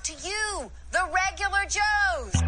talk to you, the regular Joes.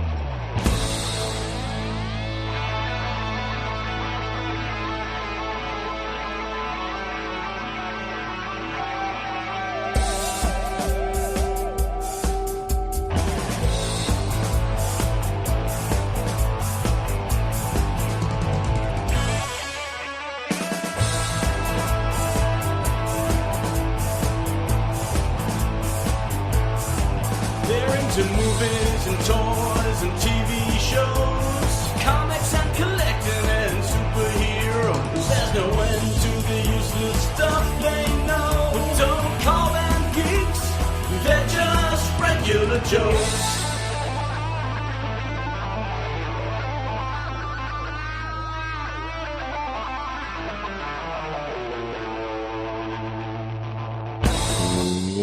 To movies and toys and TV shows, comics and collecting and superheroes. There's no end to the useless stuff they know. Don't call them geeks, they're just regular Joes.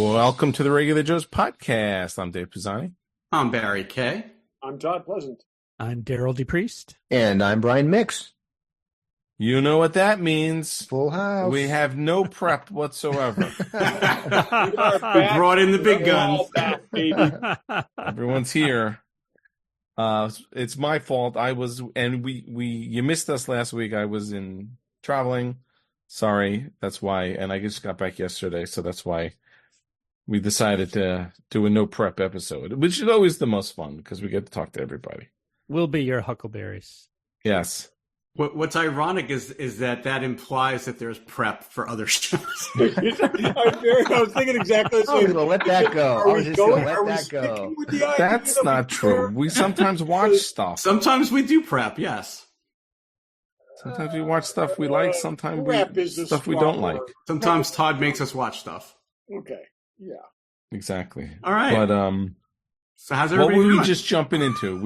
Welcome to the Regular Joe's podcast. I'm Dave Pisani. I'm Barry Kay. I'm Todd Pleasant. I'm Derryl DePriest. And I'm Brian Mix. You know what that means. Full house. We have no prep whatsoever. We brought in the big guns. Back, baby. Everyone's here. It's my fault. You missed us last week. I was traveling. Sorry. That's why. And I just got back yesterday. So that's why we decided to do a no prep episode, which is always the most fun because we get to talk to everybody. We'll be your huckleberries. Yes. What's ironic is that implies that there's prep for other shows. I was thinking exactly the same. I was going to let that go. Are we going? Are we sticking with the idea? That's not true. We sometimes watch stuff. Sometimes we do prep, yes. Sometimes we watch stuff we like. Sometimes stuff we don't like. Sometimes Todd makes us watch stuff. Okay. Yeah. Exactly. All right. But so how's everybody what were doing? we just jumping into?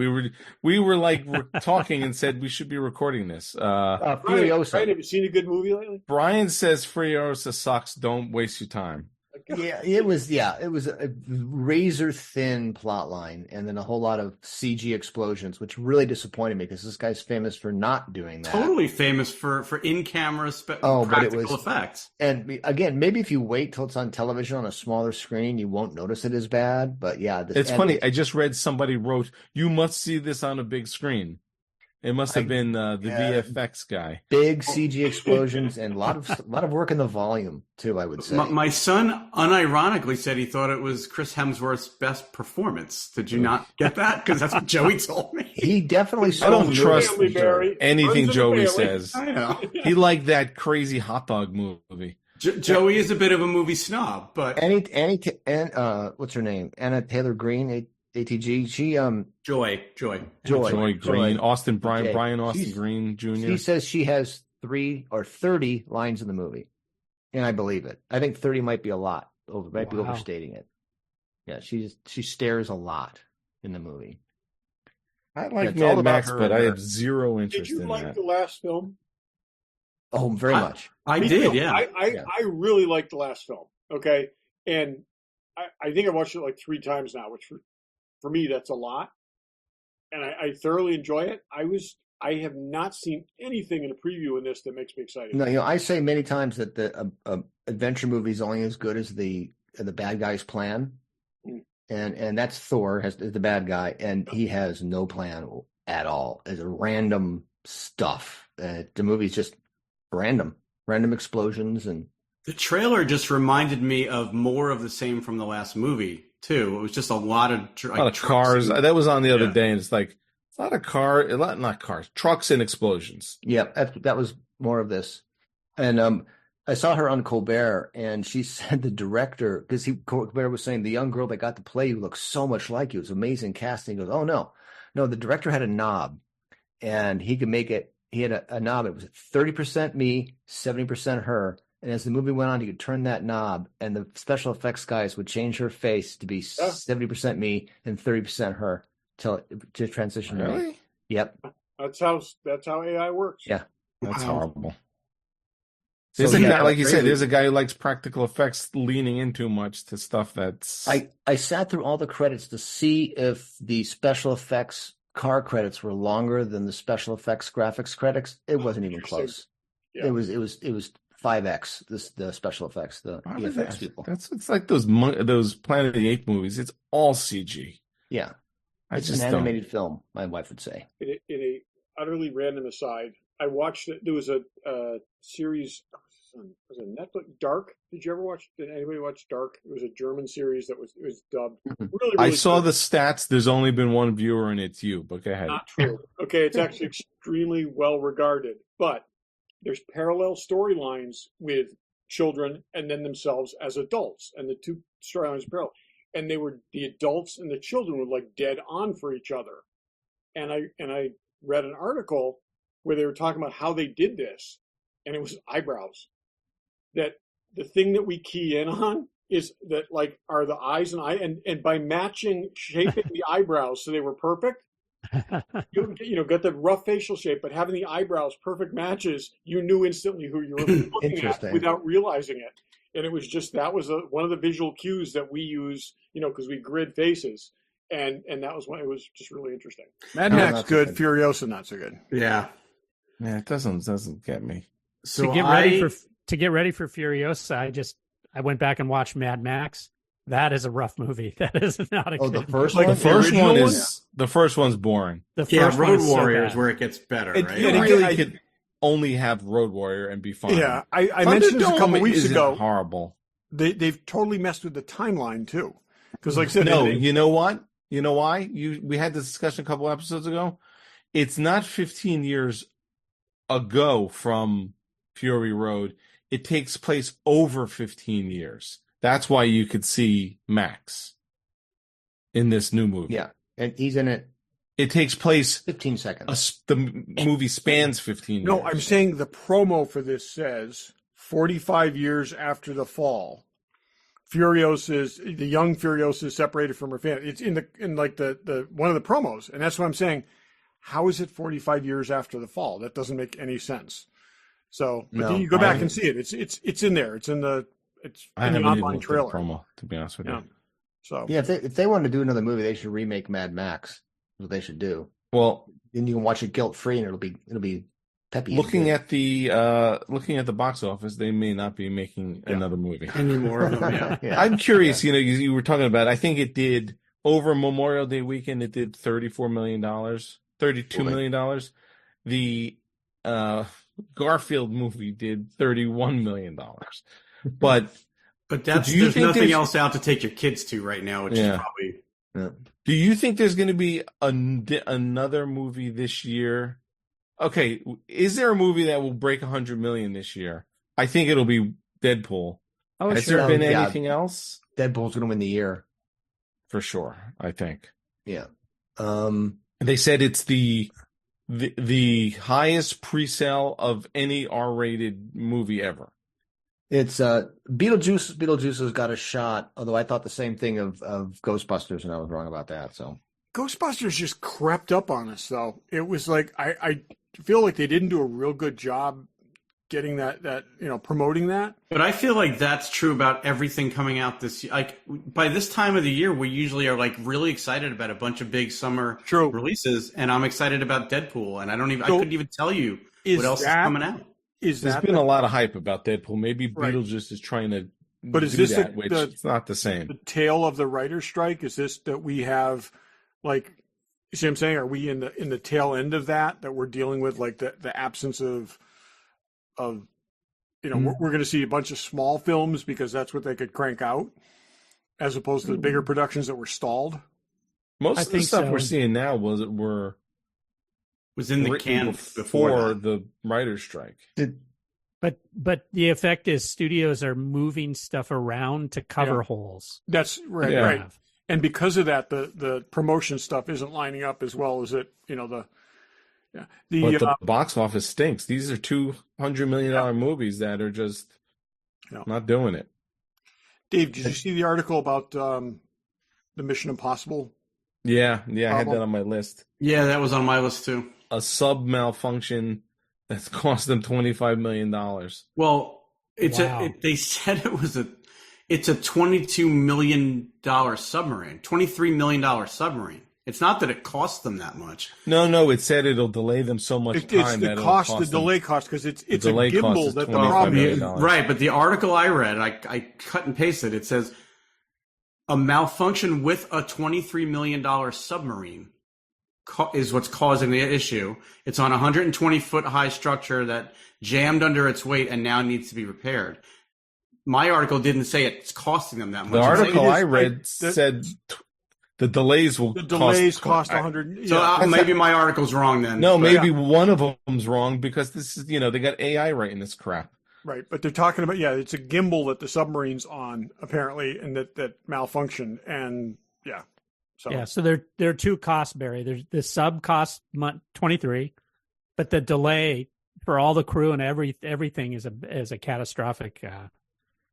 We were like talking and said we should be recording this. Furiosa. Right? Have you seen a good movie lately? Brian says Furiosa sucks. Don't waste your time. Yeah, it was a razor thin plot line and then a whole lot of CG explosions, which really disappointed me because this guy's famous for not doing that. Totally famous for in-camera practical effects. And again, maybe if you wait till it's on television on a smaller screen, you won't notice it as bad. But yeah, it's funny. I just read somebody wrote, "You must see this on a big screen." It must have been the VFX guy. Big CG explosions and a lot of work in the volume too, I would say. My son unironically said he thought it was Chris Hemsworth's best performance. Did you not get that? Because that's what Joey told me. He definitely. I don't trust anything Joey family. says. I know. He liked that crazy hot dog movie. Joey is a bit of a movie snob, but what's her name? Anna Taylor Green. ATG. She Joy Green, Austin Brian, Okay. Brian Austin Green Jr. She says she has 3 or 30 lines in the movie, and I believe it. I think 30 might be a lot. Might be overstating it. Yeah, she stares a lot in the movie. I like Mad Max, but I have zero interest in that. Did you like the last film? Oh, very much. I did, yeah. I really liked the last film. Okay, and I think I watched it like 3 times now, which for me, that's a lot, and I thoroughly enjoy it. I have not seen anything in a preview in this that makes me excited. No, I say many times that the adventure movie is only as good as the bad guy's plan, and that's Thor is the bad guy, and he has no plan at all. It's a random stuff. The movie's just random explosions and. The trailer just reminded me of more of the same from the last movie, too. It was just a lot of cars. That was on the other day, and it's like, it's not not cars, trucks and explosions. Yep, that was more of this. And I saw her on Colbert, and she said the director, because Colbert was saying the young girl that got to play you looks so much like you. It was amazing casting. He goes, oh, no, the director had a knob, and he could make it. He had a knob. It was 30% me, 70% her. And as the movie went on, he could turn that knob, and the special effects guys would change her face to be 70% me and 30% her to transition. Really? To me. Yep. That's how AI works. Yeah. That's horrible. There's a guy, like you said, there's a guy who likes practical effects leaning in too much to stuff that's... I sat through all the credits to see if the special effects car credits were longer than the special effects graphics credits. It wasn't even close. Yeah. It was 5X, the special effects, the EFX people. It's like those Planet of the Apes movies. It's all CG. Yeah. It's just an animated film, my wife would say. In a utterly random aside, I watched it. There was a series. Was it Netflix? Dark. Did you ever watch? Did anybody watch Dark? It was a German series that was dubbed. Really, I saw good. the stats. There's only been one viewer, and it's you. But go ahead. Not true. Okay, it's actually extremely well regarded, but there's parallel storylines with children and then themselves as adults, and the two storylines are parallel. And the adults and the children were like dead on for each other. And I read an article where they were talking about how they did this, and it was eyebrows. That the thing that we key in on is that like are the eyes and by matching shaping the eyebrows so they were perfect, you got the rough facial shape, but having the eyebrows perfect matches, you knew instantly who you were looking at without realizing it. And it was just that was one of the visual cues that we use, because we grid faces, and that was when it was just really interesting. Mad Max good, Furiosa not so good. Yeah, it doesn't get me. So to get ready for Furiosa, I went back and watched Mad Max. That is a rough movie. That is not a good the first movie. one. The first one is the first one's boring. The first Road one Warrior is is where it gets better, right? You really could only have Road Warrior and be fine. Yeah, I mentioned this a couple weeks ago. Horrible. They've totally messed with the timeline too, because like I said, you know what? You know why? We had this discussion a couple episodes ago. It's not 15 years ago from Fury Road. It takes place over 15 years. That's why you could see Max in this new movie. Yeah, and he's in it. It takes place 15 seconds. The movie spans 15 years. No, I'm saying the promo for this says 45 years after the fall. The young Furiosa is separated from her family. It's in the one of the promos, and that's what I'm saying. How is it 45 years after the fall? That doesn't make any sense. So, but then you go back and see it. It's in there. It's in the online trailer. Promo, to be honest with you. So if they want to do another movie, they should remake Mad Max. That's what they should do. Well, then you can watch it guilt free, and it'll be peppy. Looking at the box office, they may not be making another movie anymore. Yeah. I'm curious. You were talking about. I think it did over Memorial Day weekend. It did $34 million, $32 million. The Garfield movie did $31 million. But there's nothing else out to take your kids to right now, which is probably. Yeah. Do you think there's going to be another movie this year? Okay, is there a movie that will break 100 million this year? I think it'll be Deadpool. Has there been anything else? Deadpool's going to win the year for sure. I think. Yeah. They said it's the highest pre-sale of any R-rated movie ever. It's Beetlejuice. Beetlejuice has got a shot. Although I thought the same thing of Ghostbusters, and I was wrong about that. So Ghostbusters just crept up on us, though. It was like I feel like they didn't do a real good job getting that promoting that. But I feel like that's true about everything coming out this year. Like by this time of the year, we usually are like really excited about a bunch of big summer releases, and I'm excited about Deadpool, and I couldn't even tell you what else is coming out. There's been a lot of hype about Deadpool. Maybe Beetlejuice is trying to it's not the same. The tail of the writer's strike? Is this that we have, like, you see what I'm saying? Are we in the tail end of that we're dealing with, like the absence of we're going to see a bunch of small films because that's what they could crank out, as opposed to the bigger productions that were stalled? Most of the stuff we're seeing now was in the can before the writer's strike. But the effect is studios are moving stuff around to cover holes. That's right, right. And because of that, the promotion stuff isn't lining up as well as it. The box office stinks. These are $200 million movies that are just not doing it. Dave, did you see the article about the Mission Impossible? Yeah, I had that on my list. Yeah, that was on my list too. A sub malfunction that's cost them $25 million. Well, they said it's a $22 million submarine, $23 million submarine. It's not that it costs them that much. No, it said it'll delay them so much It's time the that cost, it'll the cost them. delay cost, because it's a delay cost gimbal is that the $25 problem million. is. Right, but the article I read, I cut and pasted. It says a malfunction with a $23 million submarine is what's causing the issue. It's on a 120-foot high structure that jammed under its weight and now needs to be repaired. My article didn't say it's costing them that much. The article I is- read said the delays will cost 100. So maybe my article's wrong then. No, but- maybe one of them's wrong because this is, they got AI writing this crap. Right, but they're talking about it's a gimbal that the submarine's on apparently, and that malfunctioned, and So there are two costs, Barry. There's the sub cost 23, but the delay for all the crew and everything is a catastrophic.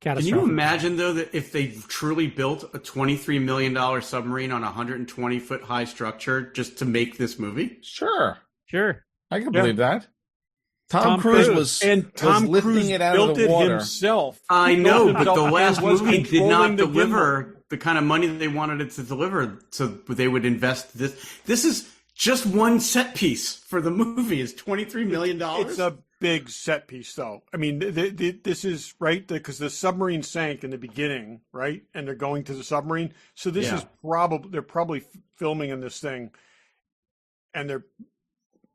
Can you imagine though that if they truly built a $23 million submarine on a 120-foot high structure just to make this movie? Sure, I can believe that. Tom Cruise was lifting Cruise it out built of the water himself. I know, but the last was movie did not controlling the deliver the kind of money that they wanted it to deliver, so they would invest this. This is just one set piece for the movie. Is $23 million? It's a big set piece, though. I mean, this is right because the submarine sank in the beginning, right? And they're going to the submarine, so this is they're probably filming in this thing, and they're.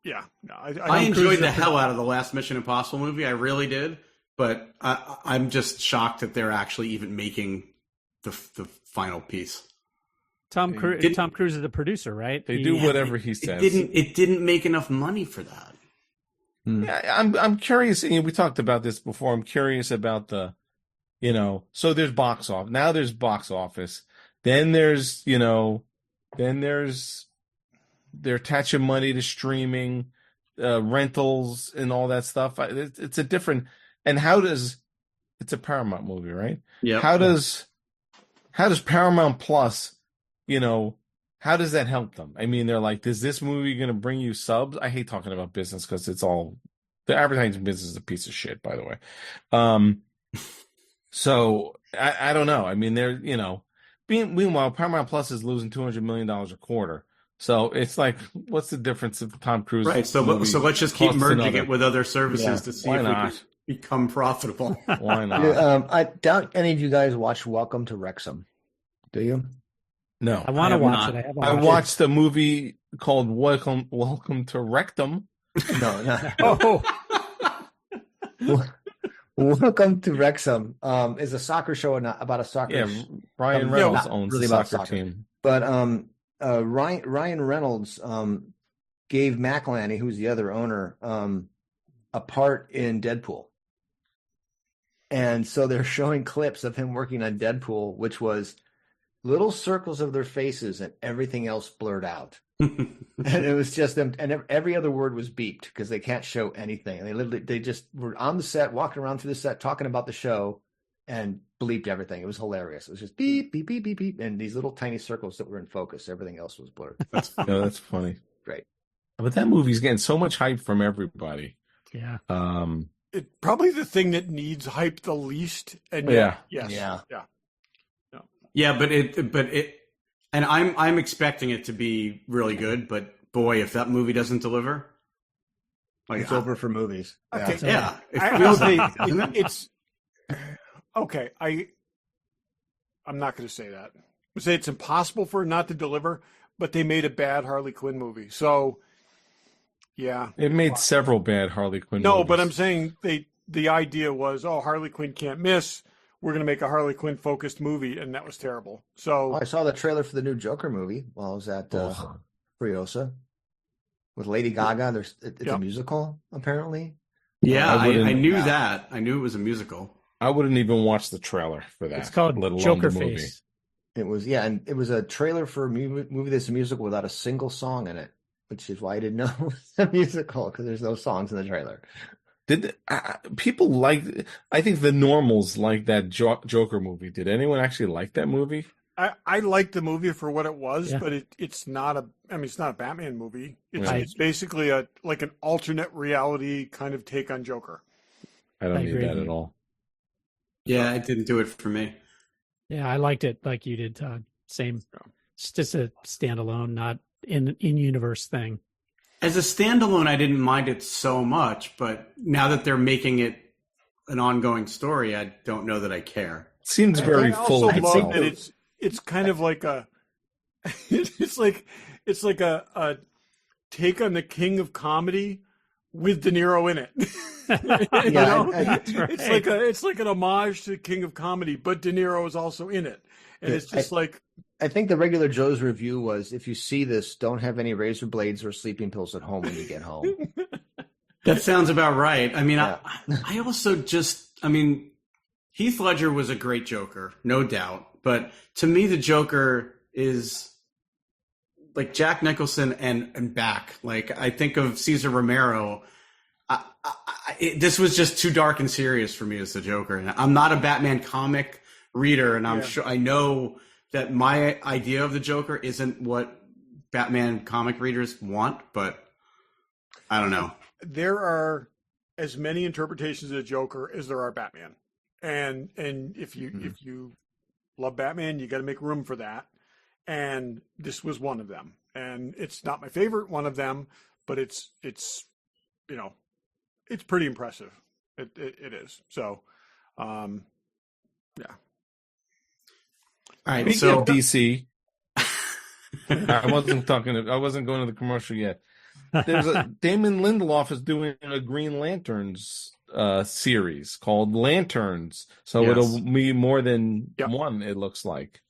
Yeah, no, I enjoyed the hell out of the last Mission Impossible movie. I really did, but I'm just shocked that they're actually even making the final piece. Tom Cruise is the producer, right? They do whatever he says. It didn't make enough money for that. Yeah, I'm curious. We talked about this before. I'm curious about the, so there's box office. Now there's box office. Then there's, they're attaching money to streaming, rentals, and all that stuff. It's a different. And it's a Paramount movie, right? Yeah. How does Paramount Plus, how does that help them? I mean, they're like, is this movie going to bring you subs? I hate talking about business because the advertising business is a piece of shit, by the way. So I don't know. I mean, they're, meanwhile, Paramount Plus is losing $200 million a quarter. So it's like, what's the difference if Tom Cruise? Right. So let's just keep merging it with other services to see if we can become profitable. Why not? I doubt any of you guys watch Welcome to Wrexham. Do you? No. I want to watch it. I watched a movie called Welcome to Rectum. No. Welcome to Wrexham is a soccer show about a soccer. Yeah, Ryan Reynolds owns the soccer team. But Ryan Reynolds gave McElhenney, who's the other owner, a part in Deadpool. And so they're showing clips of him working on Deadpool, which was little circles of their faces and everything else blurred out. And it was just them, and every other word was beeped because they can't show anything. And they just were on the set, walking around through the set, talking about the show, and bleeped everything. It was hilarious. It was just beep, beep, beep, beep, beep, and these little tiny circles that were in focus. Everything else was blurred. That's funny. Great. But that movie's getting so much hype from everybody. Yeah. It's probably the thing that needs hype the least. And yeah. Yes. Yeah. Yeah, but it, and I'm expecting it to be really good. But boy, if that movie doesn't deliver, It's over for movies. Okay. Yeah, it's okay. I'm not going to say that. I say it's impossible for it not to deliver, but they made a bad Harley Quinn movie. So, yeah, it made several bad Harley Quinn. No, movies. but I'm saying the idea was, Harley Quinn can't miss. We're going to make a Harley Quinn focused movie, and that was terrible. So I saw the trailer for the new Joker movie while I was at Furiosa with Lady Gaga. It's a musical, apparently. Yeah, I knew that. I knew it was a musical. I wouldn't even watch the trailer for that. It's called Joker Face. It was, and it was a trailer for a movie that's a musical without a single song in it, which is why I didn't know it was a musical, because there's no songs in the trailer. Did people like? I think the normals like that Joker movie. Did anyone actually like that movie? I liked the movie for what it was, but it's not it's not a Batman movie. It's basically an alternate reality kind of take on Joker. I don't need that at all. Yeah, it didn't do it for me. Yeah, I liked it like you did, Todd. Same. It's just a standalone, in universe thing. As a standalone, I didn't mind it so much, but now that they're making it an ongoing story, I don't know that I care. Seems very full of itself. That it's kind of like a it's like a take on the king of comedy with De Niro in it. It's like an homage to King of Comedy, but De Niro is also in it, and it's just I think the regular Joe's review was, if you see this, don't have any razor blades or sleeping pills at home when you get home. That sounds about right. I mean, yeah. I also Heath Ledger was a great Joker, no doubt. But to me, the Joker is like Jack Nicholson and back. Like, I think of Cesar Romero. This was just too dark and serious for me as the Joker. And I'm not a Batman comic reader, and I know that my idea of the Joker isn't what Batman comic readers want, but I don't know. There are as many interpretations of the Joker as there are Batman. And if you love Batman, you got to make room for that. And this was one of them. And it's not my favorite one of them, but it's pretty impressive. It is. So, yeah. All right. So DC. I wasn't going to the commercial yet. Damon Lindelof is doing a Green Lanterns series called Lanterns, so it'll be more than one. It looks like.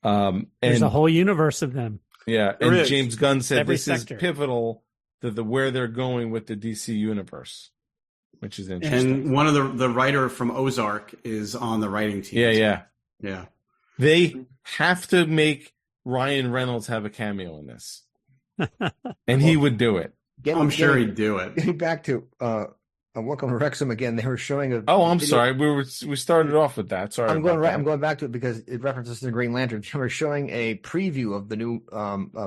There's a whole universe of them. Yeah, and James Gunn said this is pivotal to where they're going with the DC universe, which is interesting. And one of the writer from Ozark is on the writing team. Yeah. They have to make Ryan Reynolds have a cameo in this. And he would do it. I'm sure he'd do it. Getting back to Welcome to Wrexham again, they were showing a. Oh, I'm sorry. We started off with that. Sorry. I'm going back to it because it references the Green Lantern. They were showing a preview of the new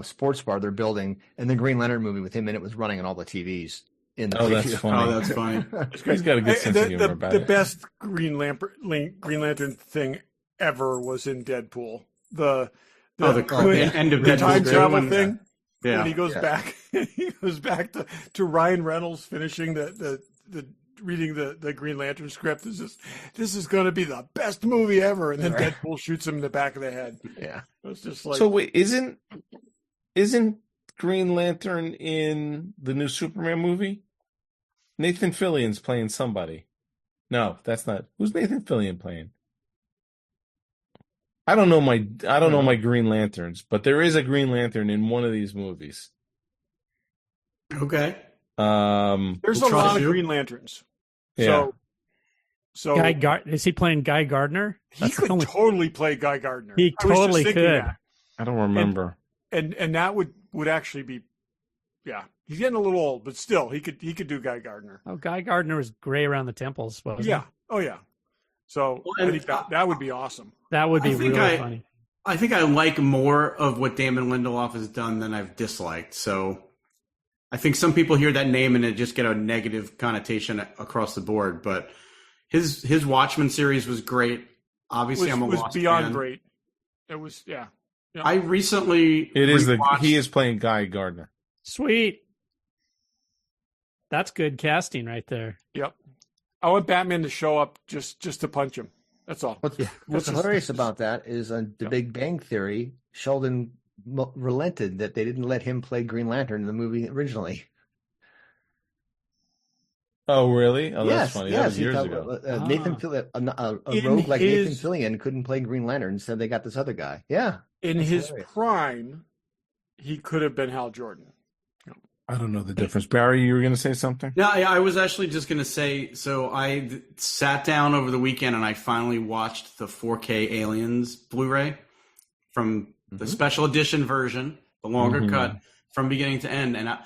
sports bar they're building, and the Green Lantern movie with him in it was running on all the TVs. In the that's funny. Oh, that's funny. He's got a good sense of humor about it. The best Green Lantern thing ever was in Deadpool. The end of the time travel thing. Yeah. When he goes back, to Ryan Reynolds finishing the reading the Green Lantern script. This is going to be the best movie ever, and then Deadpool shoots him in the back of the head. Yeah, it's just like. So wait, isn't Green Lantern in the new Superman movie? Nathan Fillion's playing somebody. No, that's not. Who's Nathan Fillion playing? I don't know my Green Lanterns, but there is a Green Lantern in one of these movies. Okay. There's a lot of Green Lanterns. Yeah. So is he playing Guy Gardner? He could totally play Guy Gardner. He totally could. That. I don't remember. And that would actually be, yeah. He's getting a little old, but still, he could do Guy Gardner. Oh, Guy Gardner was gray around the temples. Wasn't he? Oh yeah. So I think that would be awesome. That would be really funny. I think I like more of what Damon Lindelof has done than I've disliked. So I think some people hear that name and it just get a negative connotation across the board. But his Watchmen series was great. Obviously, I'm a Lost beyond fan. Great. It was, yeah. I recently he is playing Guy Gardner. Sweet. That's good casting right there. Yep. I want Batman to show up just to punch him. That's all. What's hilarious about that is on The Big Bang Theory, Sheldon relented that they didn't let him play Green Lantern in the movie originally. Oh, really? Oh, yes, that's funny. Yes, that was years ago. Nathan Fillion, a rogue like Nathan Fillion couldn't play Green Lantern, so they got this other guy. Yeah. In his prime, he could have been Hal Jordan. I don't know the difference. Barry, you were going to say something? No, I was actually just going to say, so I sat down over the weekend and I finally watched the 4K Aliens Blu-ray from the special edition version, the longer cut, from beginning to end. And I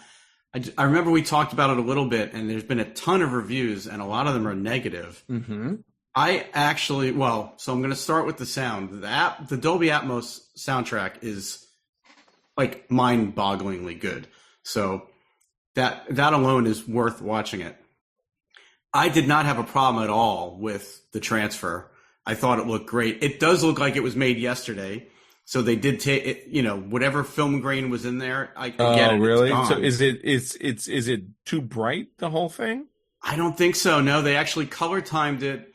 remember we talked about it a little bit, and there's been a ton of reviews, and a lot of them are negative. Mm-hmm. I actually, so I'm going to start with the sound. The Dolby Atmos soundtrack is like mind-bogglingly good. So that alone is worth watching it. I did not have a problem at all with the transfer. I thought it looked great. It does look like it was made yesterday. So they did take it, whatever film grain was in there. I get it. Oh, really? It's So gone. is it too bright, the whole thing? I don't think so. No, they actually color timed it.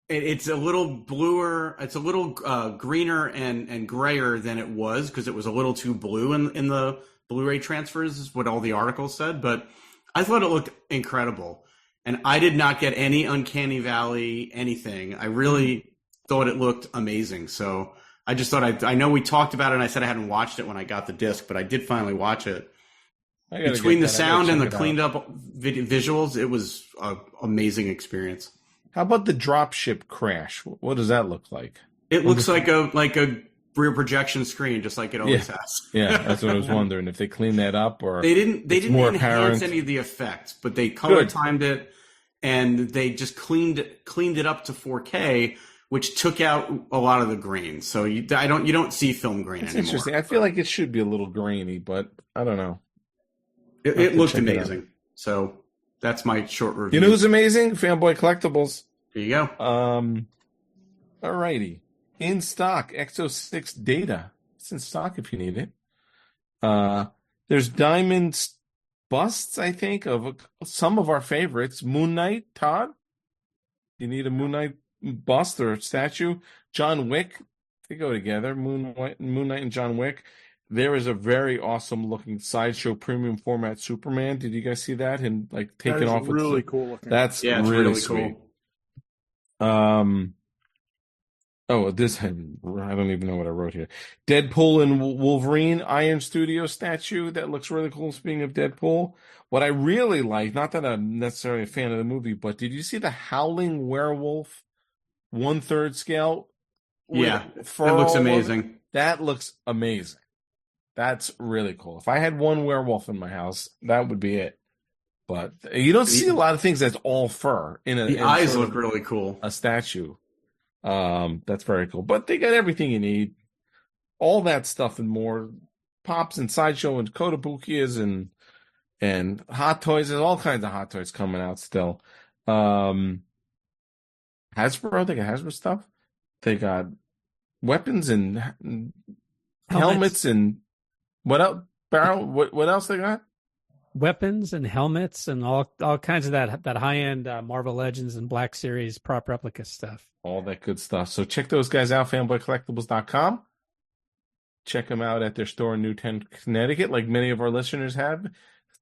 It's a little bluer. It's a little greener and grayer than it was because it was a little too blue in the Blu-ray transfers, is what all the articles said. But I thought it looked incredible. And I did not get any Uncanny Valley anything. I really thought it looked amazing. So I just thought I know we talked about it and I said I hadn't watched it when I got the disc, but I did finally watch it. Between the sound and the cleaned up visuals, it was an amazing experience. How about the dropship crash? What does that look like? It looks like a rear projection screen, just like it always has. Yeah, that's what I was wondering, if they cleaned that up or they didn't enhance apparent. any of the effects, but they color timed it and they just cleaned it up to 4K, which took out a lot of the grain. So you don't see film grain anymore. Interesting. I feel like it should be a little grainy, but I don't know. It looked amazing. So that's my short review. You know who's amazing? Fanboy Collectibles. There you go. All righty. In stock, X06 data. It's in stock if you need it. There's diamond busts, I think, of some of our favorites. Moon Knight, Todd? You need a Moon Knight bust or statue? John Wick. They go together. Moon Knight and John Wick. There is a very awesome looking sideshow premium format Superman. Did you guys see that? And like taking off. Really cool looking. That's really sweet. Cool. I don't even know what I wrote here. Deadpool and Wolverine Iron Studio statue. That looks really cool. Speaking of Deadpool, what I really like, not that I'm necessarily a fan of the movie, but did you see the Howling Werewolf 1/3 scale? Yeah, that looks amazing. That looks amazing. That's really cool. If I had one werewolf in my house, that would be it. But you don't see a lot of things that's all fur. The eyes look really cool. A statue. That's very cool. But they got everything you need. All that stuff and more. Pops and Sideshow and Kotobukias and Hot Toys. There's all kinds of Hot Toys coming out still. Hasbro, they got Hasbro stuff. They got weapons and helmets and what else? Barrel? What else they got? Weapons and helmets and all kinds of that high end Marvel Legends and Black Series prop replica stuff. All that good stuff. So check those guys out, fanboycollectibles.com. Check them out at their store in Newtown, Connecticut, like many of our listeners have.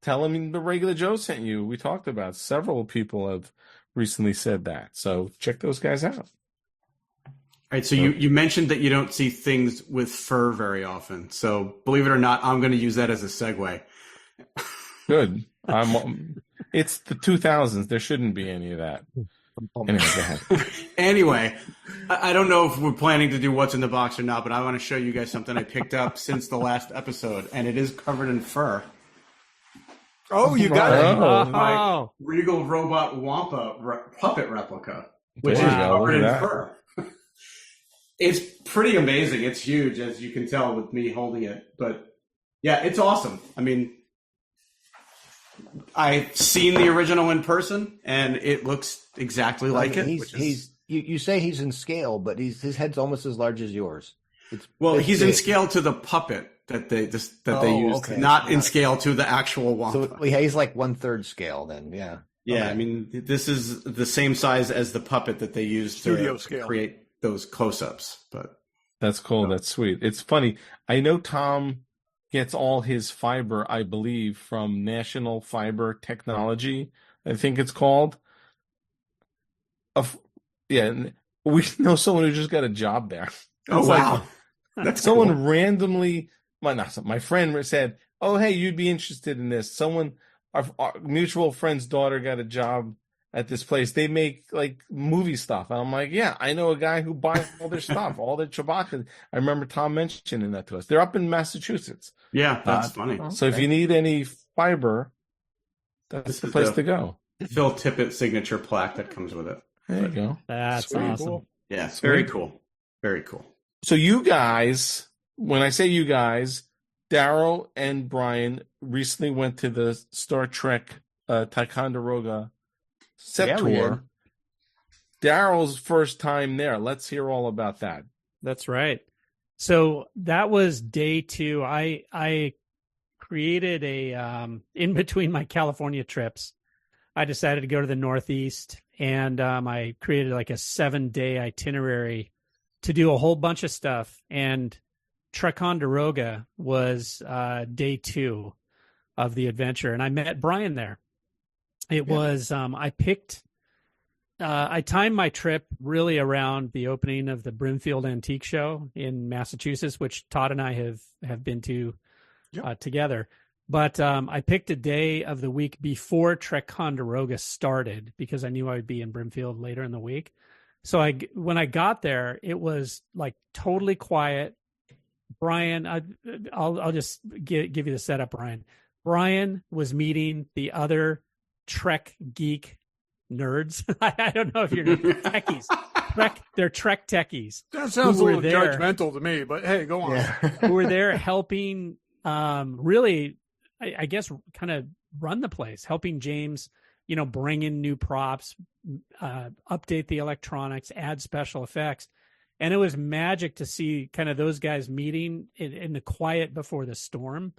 Tell them the Regular Joe sent you. We talked about several people have recently said that. So check those guys out. All right, so you mentioned that you don't see things with fur very often. So believe it or not, I'm going to use that as a segue. Good. It's the 2000s. There shouldn't be any of that. Anyway, go ahead. Anyway, I don't know if we're planning to do what's in the box or not, but I want to show you guys something I picked up since the last episode, and it is covered in fur. Oh, you got it. My Regal Robot Wampa puppet replica, which is covered in fur. It's pretty amazing. It's huge, as you can tell with me holding it. But yeah, it's awesome. I mean, I've seen the original in person, and it looks exactly like it. You say he's in scale, but his head's almost as large as yours. He's in scale to the puppet that they used, okay. not in scale to the actual Wampa. So he's like 1/3 scale then. Yeah. Yeah, okay. I mean, this is the same size as the puppet that they used to create those close-ups. But that's cool. That's sweet. It's funny. I know Tom gets all his fiber, I believe, from National Fiber Technology, I think it's called. We know someone who just got a job there. Oh, wow. That's someone cool. Randomly, my friend said, oh, hey, you'd be interested in this. Our mutual friend's daughter got a job at this place. They make like movie stuff. And I'm like, yeah, I know a guy who buys all their stuff, all their Chewbacca. I remember Tom mentioning that to us. They're up in Massachusetts. Yeah, that's funny. So if you need any fiber, that's the place to go. Phil Tippett signature plaque that comes with it. There you go. That's awesome. Cool. Yeah, it's very cool. Very cool. So you guys, when I say you guys, Derryl and Brian recently went to the Star Trek Ticonderoga set tour. Daryl's first time there. Let's hear all about that. That's right. So that was day 2. I created a in between my California trips, I decided to go to the Northeast, and I created like a 7-day itinerary to do a whole bunch of stuff. And Trekonderoga was day 2 of the adventure, and I met Brian there. It was I timed my trip really around the opening of the Brimfield Antique Show in Massachusetts, which Todd and I have been to together. But I picked a day of the week before Trekonderoga started because I knew I would be in Brimfield later in the week. So when I got there, it was like totally quiet. Brian, I'll just give you the setup, Brian. Brian was meeting the other Trek geek nerds. I don't know if you're techies. They're Trek techies. That sounds a little judgmental to me, but hey, go on. Yeah. Who were there helping really, I guess, kind of run the place, helping James, bring in new props, update the electronics, add special effects. And it was magic to see kind of those guys meeting in the quiet before the storm.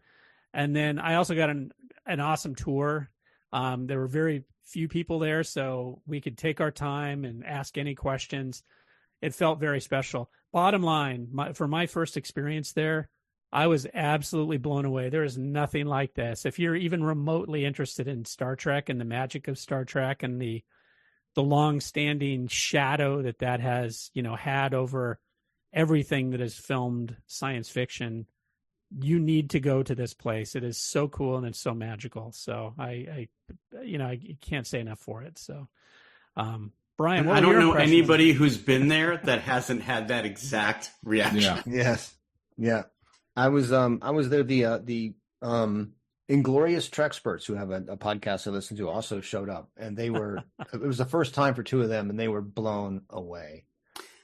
And then I also got an awesome tour. There were very few people there, so we could take our time and ask any questions. It felt very special. Bottom line, for my first experience there, I was absolutely blown away. There is nothing like this. If you're even remotely interested in Star Trek and the magic of Star Trek and the long-standing shadow that has, had over everything that is filmed science fiction, you need to go to this place. It is so cool and it's so magical. So I can't say enough for it. So, Brian, I don't know anybody who's been there that hasn't had that exact reaction. Yeah. Yes. Yeah. I was there. The Inglorious Trexperts, who have a podcast I listen to, also showed up, and it was the first time for 2 of them, and they were blown away.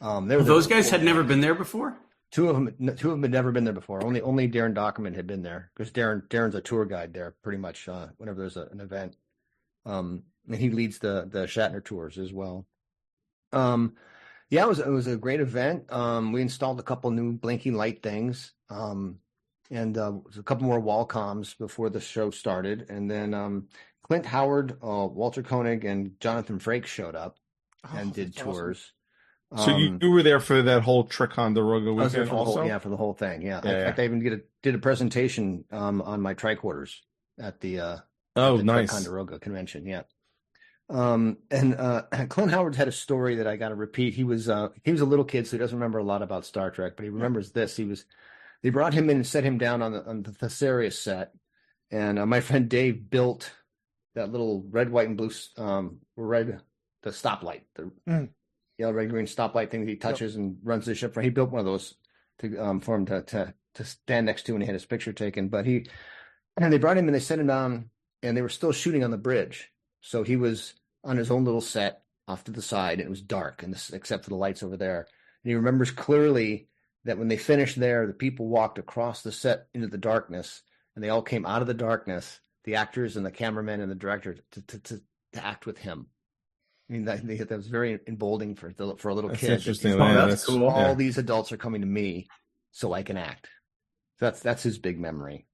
Those guys had never been there before? Two of them had never been there before. Only Darren Dockerman had been there, because Darren's a tour guide there pretty much whenever there's an event. And he leads the Shatner tours as well. It was a great event. We installed a couple new blinking light things. And a couple more wall comms before the show started. And then Clint Howard, Walter Koenig, and Jonathan Frakes showed up and did tours. So you were there for that whole Trekonderoga weekend? I was there also? for the whole thing. Yeah. In fact, I even did a presentation on my tricorders at the nice Ticonderoga convention. Yeah. And Clint Howard had a story that I got to repeat. He was a little kid, so he doesn't remember a lot about Star Trek, but he remembers this. They brought him in and set him down on the Thessarius set, and my friend Dave built that little red, white, and blue the stoplight, the yellow, red, green stoplight thing that he touches and runs the ship for. He built one of those for him to stand next to, and he had his picture taken. But they brought him and they set him down, and they were still shooting on the bridge, so he was on his own little set off to the side, and it was dark, except for the lights over there. And he remembers clearly that when they finished there, the people walked across the set into the darkness, and they all came out of the darkness, the actors and the cameramen and the director, to act with him. I mean, that was very emboldening for a little kid. Interesting. That's cool. All these adults are coming to me so I can act. That's his big memory.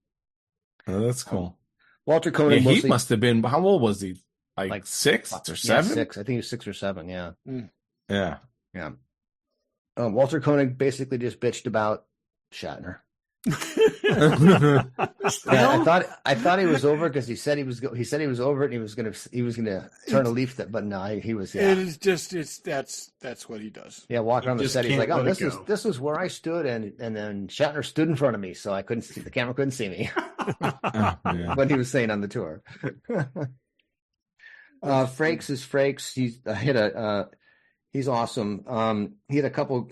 Oh, that's cool. Walter Koenig. He must have been. How old was he? Like 6 or 7? Yeah, 6. I think he was 6 or 7. Yeah. Yeah. Yeah. Walter Koenig basically just bitched about Shatner. I thought he was over because he said he was over it, and he was gonna turn a leaf. But no, he was. Yeah. It is just that's what he does. Yeah, walking on the set, he's like, "Oh, this was where I stood," and then Shatner stood in front of me, so I couldn't see, the camera couldn't see me. What he was saying on the tour. Frakes is Frakes. He's awesome. He had a couple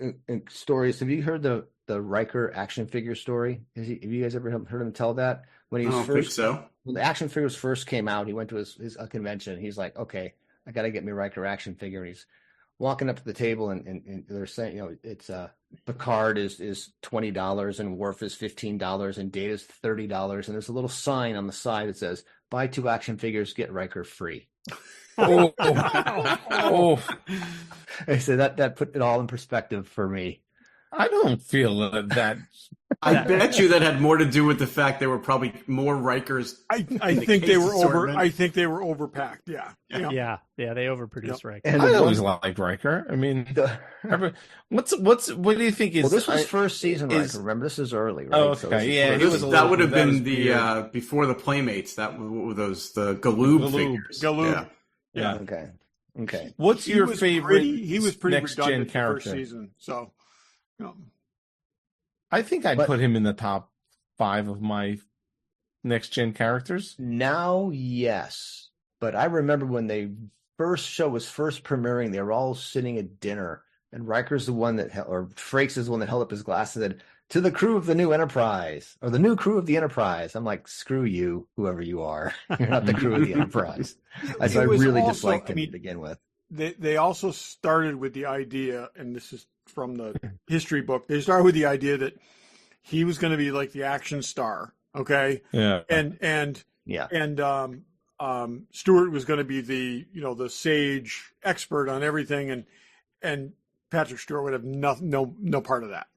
stories. Have you heard the Riker action figure story? Have you guys ever heard him tell that? When he was think so. When the action figures first came out, he went to his convention. He's like, okay, I got to get me a Riker action figure. And he's walking up to the table, and they're saying, it's Picard is $20 and Worf is $15 and Data's $30. And there's a little sign on the side that says, buy 2 action figures, get Riker free. I said that put it all in perspective for me. I don't feel that. I bet you that had more to do with the fact there were probably more Rikers. I think they were I think they were overpacked. Yeah. Yeah, they overproduced Riker. And I always liked Riker. I mean, what do you think is? Well, this was first season Riker. Remember, this is early, right? Oh, okay, that would have been the before the Playmates. That were the Galoob figures. Galoob. Yeah. Okay. What's your favorite? He was pretty next gen redundant character first season. So, I think I'd put him in the top 5 of my next gen characters. Now, yes, but I remember when the first show was first premiering, they were all sitting at dinner, and Riker's the one that, or Frakes is the one that held up his glass and said, "To the crew of the new Enterprise," or the new crew of the Enterprise. I'm like, screw you, whoever you are. You're not the crew of the Enterprise. I really disliked him to begin with. They also started with the idea, and this is from the history book, they started with the idea that he was going to be like the action star. Okay. Yeah. And Stewart was going to be the sage expert on everything. And Patrick Stewart would have no part of that.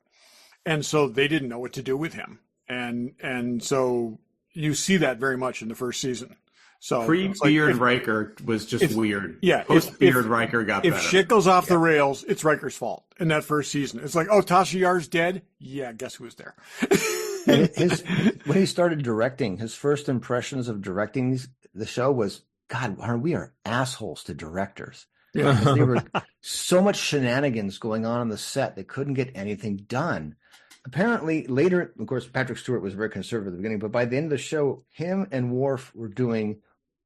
And so they didn't know what to do with him. And so you see that very much in the first season. So pre-beard Riker was just weird. Yeah. Post-beard Riker got better. If shit goes off the rails, it's Riker's fault in that first season. It's like, oh, Tasha Yar's dead? Yeah, guess who was there? When he started directing, his first impressions of directing the show was, God, we are assholes to directors. Yeah. There were so much shenanigans going on the set. They couldn't get anything done. Apparently, later, of course, Patrick Stewart was very conservative at the beginning, but by the end of the show, him and Worf were doing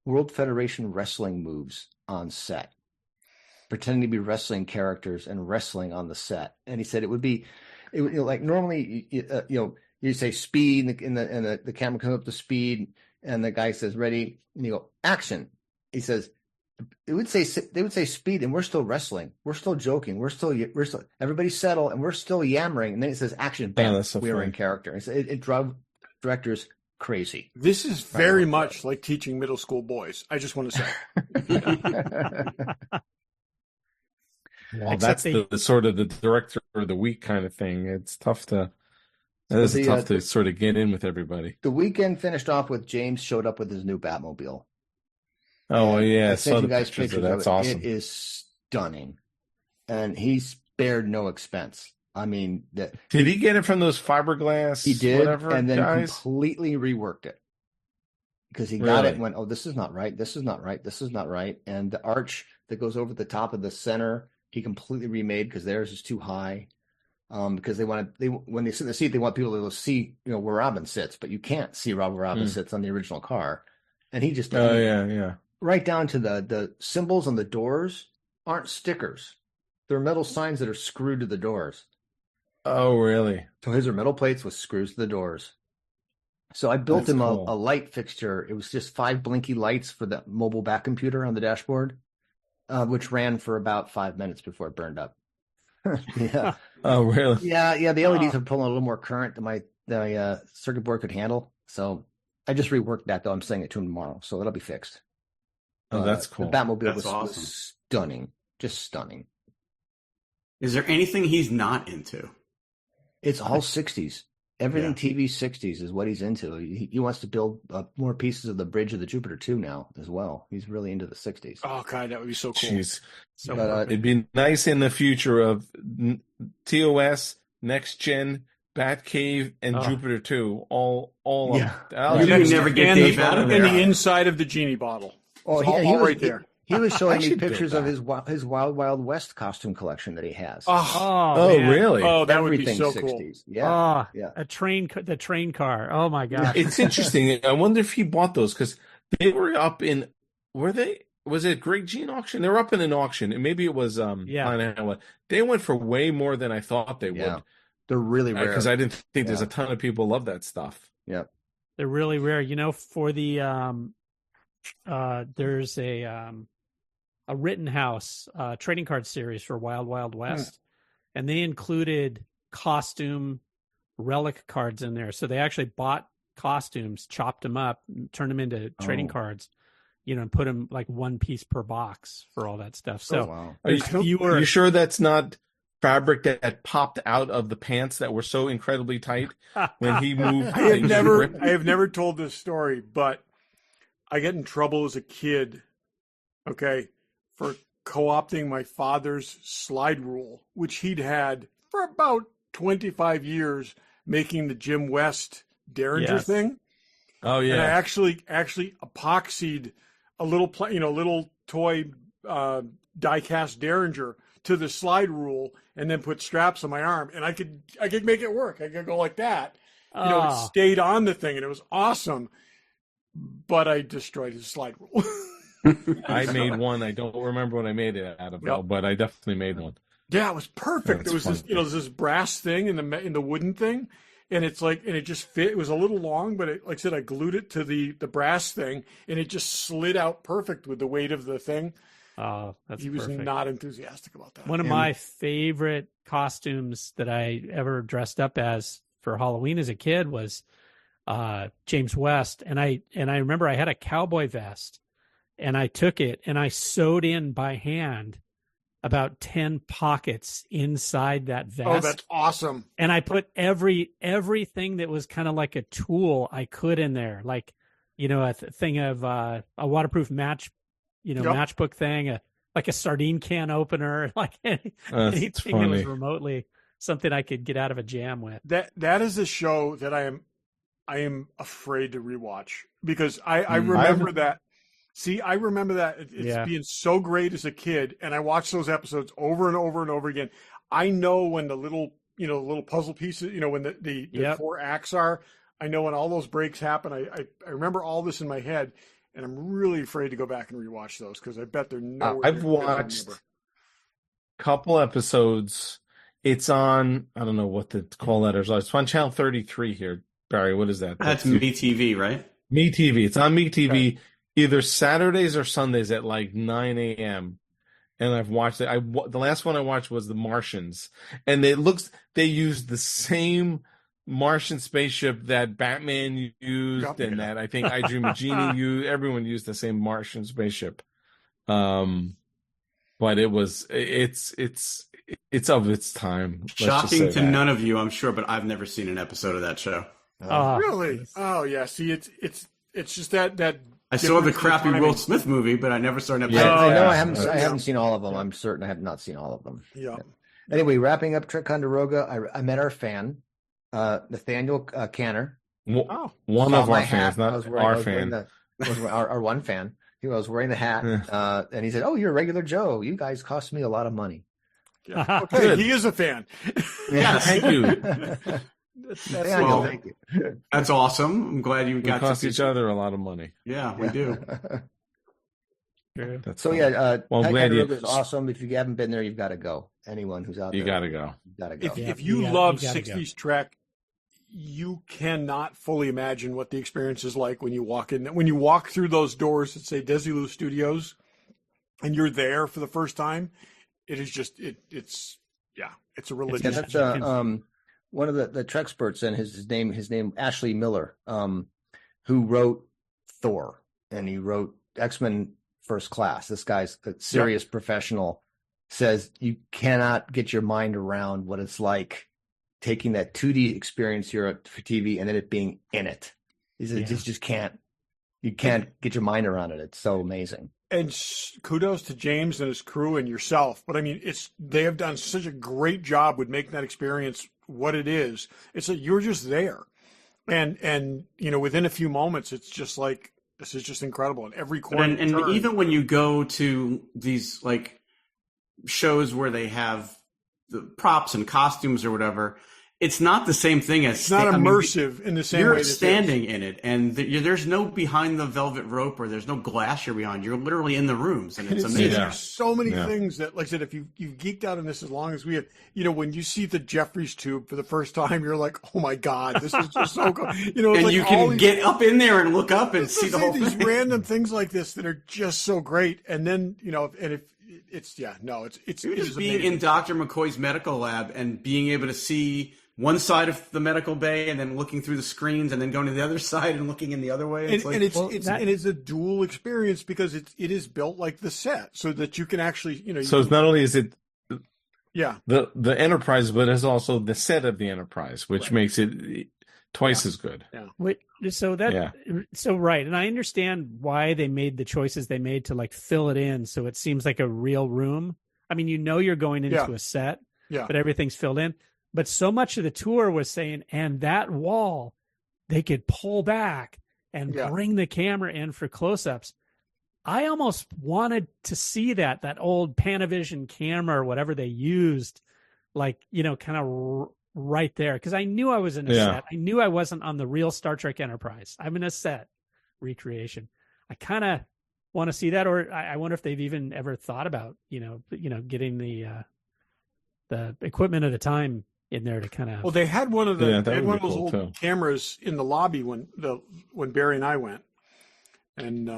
World Federation wrestling moves on set, pretending to be wrestling characters and wrestling on the set. And he said it would like normally, you say speed, and the camera comes up to speed, and the guy says ready, and you go action. He says they would say speed, and we're still wrestling, we're still joking, we're still everybody settle, and we're still yammering, and then it says action, bam, we're in character. It drove directors crazy. This is very much like teaching middle school boys. I just want to say. Well, that's the sort of the director of the week kind of thing. It's tough to. It's tough to sort of get in with everybody. The weekend finished off with James showed up with his new Batmobile. Oh, yeah. I sent you guys pictures of that. That's awesome. It is stunning. And he spared no expense. I mean, did he get it from those fiberglass? He did, whatever, and then guys? completely reworked it. Because he got it and went, oh, this is not right. This is not right. This is not right. And the arch that goes over the top of the center, he completely remade because theirs is too high. Because when they sit in the seat, they want people to see, where Robin sits, but you can't see where Robin sits on the original car. And he just, right down to the symbols on the doors aren't stickers. They're metal signs that are screwed to the doors. Oh, really? So his are metal plates with screws to the doors. So I built him a light fixture. It was just 5 blinky lights for the mobile back computer on the dashboard, which ran for about 5 minutes before it burned up. Yeah. Oh, really? Yeah. The LEDs are pulling a little more current than the circuit board could handle. So I just reworked that, though. I'm sending it to him tomorrow, so it'll be fixed. Oh, that's cool. The Batmobile was awesome. Stunning. Just stunning. Is there anything he's not into? It's all 60s. Everything TV 60s is what he's into. He wants to build more pieces of the Bridge of the Jupiter 2 now as well. He's really into the 60s. Oh, God, that would be so cool. Jeez. It'd be nice in the future of TOS, Next Gen, Batcave, and Jupiter 2. All yeah. You never get Dave out of there. And the inside of the genie bottle. Oh, he was right there. He was showing me pictures of his Wild Wild West costume collection that he has. Oh, really? Oh, that Everything would be so 60s. cool. Yeah. The train car. Oh my God. It's interesting. I wonder if he bought those because they were up in. Were they? Was it Greg Jean auction? They were up in an auction, and maybe it was They went for way more than I thought they would. Yeah. They're really rare because I didn't think there's a ton of people love that stuff. Yeah, they're really rare. For the there's a Rittenhouse trading card series for Wild Wild West, and they included costume relic cards in there. So they actually bought costumes, chopped them up, turned them into trading cards, and put them like one piece per box for all that stuff. So are you sure that's not fabric that popped out of the pants that were so incredibly tight when he moved. I have never told this story, but I get in trouble as a kid, okay, for co-opting my father's slide rule, which he'd had for about 25 years, making the Jim West Derringer thing. Oh yeah. And I actually epoxied a little little toy die-cast Derringer to the slide rule, and then put straps on my arm, and I could make it work. I could go like that. It stayed on the thing, and it was awesome. But I destroyed his slide rule. I made one. I don't remember what I made it out of, though, but I definitely made one. Yeah, it was perfect. That's it was fun. this brass thing in the wooden thing, and it just fit. It was a little long, but like I said, I glued it to the brass thing, and it just slid out perfect with the weight of the thing. Oh, that's he was perfect. Not enthusiastic about that. One of my favorite costumes that I ever dressed up as for Halloween as a kid was James West, and I remember I had a cowboy vest, and I took it and I sewed in by hand about 10 pockets inside that vest. Oh, that's awesome! And I put everything that was kind of like a tool I could in there, like a thing of a waterproof match. Matchbook thing, like a sardine can opener, like anything that was remotely something I could get out of a jam with. That is a show that I am afraid to rewatch, because I remember that. See, I remember that it's being so great as a kid, and I watched those episodes over and over and over again. I know when the little puzzle pieces, when the 4 acts are. I know when all those breaks happen. I remember all this in my head. And I'm really afraid to go back and rewatch those, because I bet they're nowhere. I've watched a couple episodes. It's on, I don't know what the call letters are. It's on channel 33 here. Barry, what is that? That's MeTV, right? MeTV. It's on MeTV either Saturdays or Sundays at like 9 a.m. And I've watched it. The last one I watched was The Martians. And they used the same Martian spaceship that Batman used, and that I think I Dream of Jeannie used. Everyone used the same Martian spaceship. But it's of its time. Shocking to none of you, I'm sure, but I've never seen an episode of that show. Really? Oh yeah. See, it's just that. I saw the crappy Will Smith movie, but I never saw an episode. Yeah, I know I haven't seen all of them. I'm certain I have not seen all of them. Yeah. Anyway, wrapping up Trekonderoga, I met our fan. Nathaniel Canner. One of our fans, not our fan. Our one fan. He was wearing the hat, and he said, "Oh, you're a regular Joe. You guys cost me a lot of money." Yeah. Okay, he is a fan. Yeah, thank you. Thank you. That's awesome. I'm glad you got cost each other a lot of money. Yeah, we do. So yeah, I'm glad is awesome. If you haven't been there, you've got to go. Anyone who's out there, you got to go. You got to go. If you love 60s Trek, you cannot fully imagine what the experience is like when you walk in. When you walk through those doors that say Desilu Studios, and you're there for the first time, it is just it's a religious. That's one of the Trexperts, and his name Ashley Miller, who wrote Thor, and he wrote X-Men First Class. This guy's a serious professional. Says you cannot get your mind around what it's like taking that 2D experience here for TV and then it being in it. He said, just can't. You can't get your mind around it. It's so amazing. And kudos to James and his crew and yourself. But I mean, they have done such a great job with making that experience what it is. It's that you're just there, and within a few moments, it's just like this is just incredible. And every corner, and even when you go to these like shows where they have the props and costumes or whatever, it's not the same thing as it's not immersive in the same way. You're standing in it, and there's no behind the velvet rope, or there's no glass you're behind. You're literally in the rooms, and it's amazing. There's so many things that, like I said, if you've geeked out on this as long as we have, when you see the Jeffries tube for the first time, you're like, oh my god, this is just so cool. It's and like you can get up in there and look up and see the whole these thing. random things like this that are just so great, and then and if it's just being amazing. In Dr. McCoy's medical lab and being able to see one side of the medical bay and then looking through the screens and then going to the other side and looking in the other way. It's a dual experience because it is built like the set so that you can actually, So it's not only is it the Enterprise, but it's also the set of the Enterprise, which makes it twice as good. So right, and I understand why they made the choices they made to like fill it in so it seems like a real room. I mean, you're going into a set, but everything's filled in. But so much of the tour was saying, and that wall, they could pull back and bring the camera in for close-ups. I almost wanted to see that old Panavision camera or whatever they used, like, kind of right there. Because I knew I was in a set. I knew I wasn't on the real Star Trek Enterprise. I'm in a set recreation. I kind of want to see that, or I wonder if they've even ever thought about, getting the equipment of the time in there to kind of. Well, they had one of those cool old cameras in the lobby when Barry and I went, and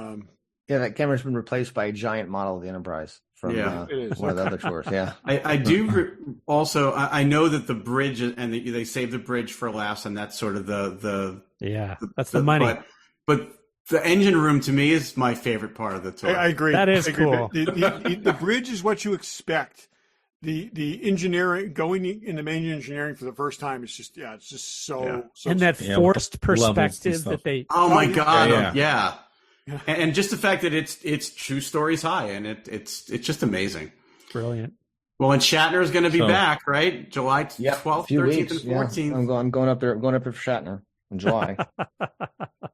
that camera's been replaced by a giant model of the Enterprise from one of the other tours. Yeah, I do also. I know that the bridge and they save the bridge for last, and that's sort of that's the money. But the engine room to me is my favorite part of the tour. I agree. That is cool. The bridge is what you expect. The engineering, going in the main engineering for the first time, it's just so and that forced perspective that they. Oh my God! Yeah. And just the fact that it's true stories high, and it's just amazing. Brilliant. Well, and Shatner is going to be back, right? July 12th, 13th, and 14th. Yeah. I'm going up there. I'm going up there for Shatner in July.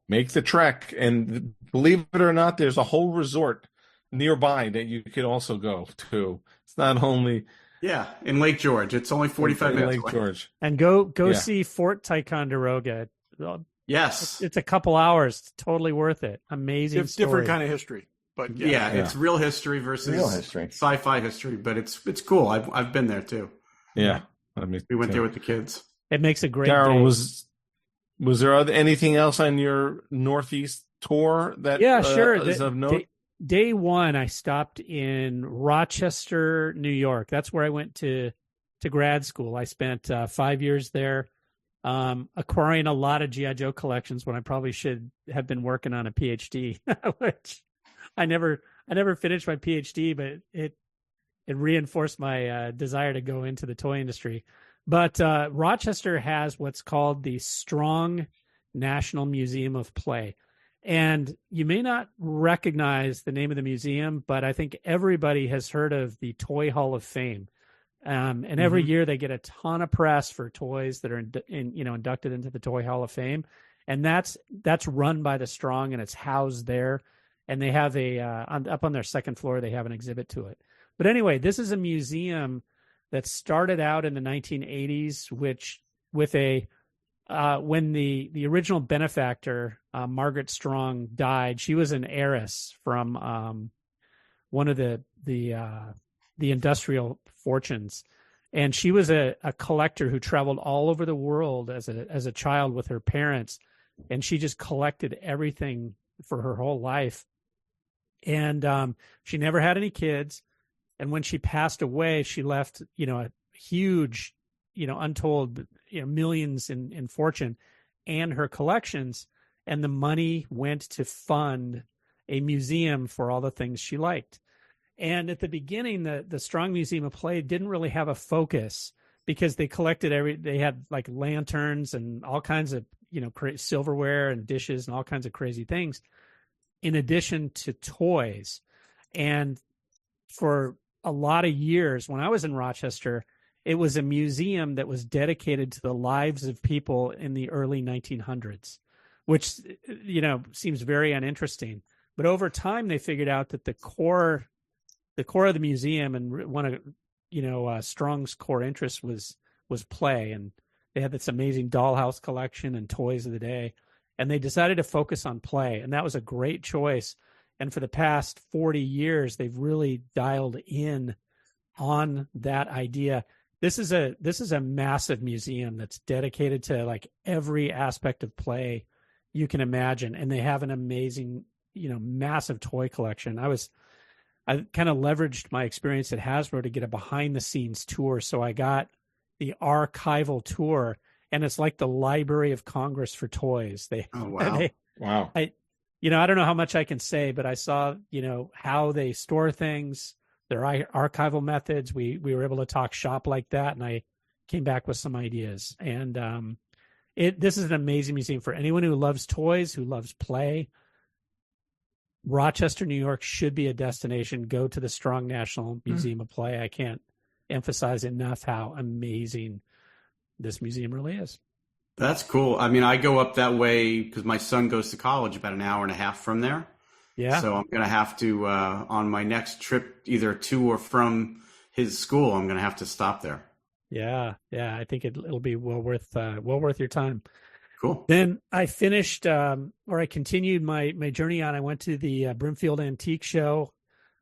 Make the trek, and believe it or not, there's a whole resort nearby that you could also go to. It's not only in Lake George. It's only 45 minutes. Lake George, and go see Fort Ticonderoga. Yes, it's a couple hours. It's totally worth it. Amazing. It's different kind of history, but it's real history versus sci-fi history. But it's cool. I've been there too. Yeah, we went there with the kids. It makes a great. Derryl, was there anything else on your Northeast tour that is of note? Day one, I stopped in Rochester, New York. That's where I went to grad school. I spent 5 years there. Acquiring a lot of G.I. Joe collections when I probably should have been working on a PhD, which I never finished my PhD, but it reinforced my desire to go into the toy industry. But Rochester has what's called the Strong National Museum of Play. And you may not recognize the name of the museum, but I think everybody has heard of the Toy Hall of Fame. And every year they get a ton of press for toys that are inducted into the Toy Hall of Fame, and that's run by the Strong, and it's housed there. And they have up on their second floor they have an exhibit to it. But anyway, this is a museum that started out in the 1980s, which with when the original benefactor Margaret Strong died, she was an heiress from one of the industrial fortunes, and she was a collector who traveled all over the world as a child with her parents, and she just collected everything for her whole life. And she never had any kids, and when she passed away, she left a huge untold millions in fortune and her collections, and the money went to fund a museum for all the things she liked. And at the beginning, the Strong Museum of Play didn't really have a focus because they collected they had like lanterns and all kinds of, silverware and dishes and all kinds of crazy things in addition to toys. And for a lot of years, when I was in Rochester, it was a museum that was dedicated to the lives of people in the early 1900s, which, seems very uninteresting. But over time, they figured out that the core of the museum and one of Strong's core interests was play, and they had this amazing dollhouse collection and toys of the day, and they decided to focus on play, and that was a great choice. And for the past 40 years, they've really dialed in on that idea. This is a massive museum that's dedicated to like every aspect of play you can imagine, and they have an amazing, massive toy collection. I kind of leveraged my experience at Hasbro to get a behind-the-scenes tour, so I got the archival tour, and it's like the Library of Congress for toys. Wow. I don't know how much I can say, but I saw, how they store things, their archival methods. We were able to talk shop like that, and I came back with some ideas. And this is an amazing museum for anyone who loves toys, who loves play. Rochester, New York should be a destination. Go to the Strong National Museum of Play. I can't emphasize enough how amazing this museum really is. That's cool. I mean, I go up that way because my son goes to college about an hour and a half from there. Yeah. So I'm going to have to, on my next trip, either to or from his school, I'm going to have to stop there. Yeah. I think it'll be well worth your time. Cool. Then I finished, or I continued my journey on. I went to the Brimfield Antique Show,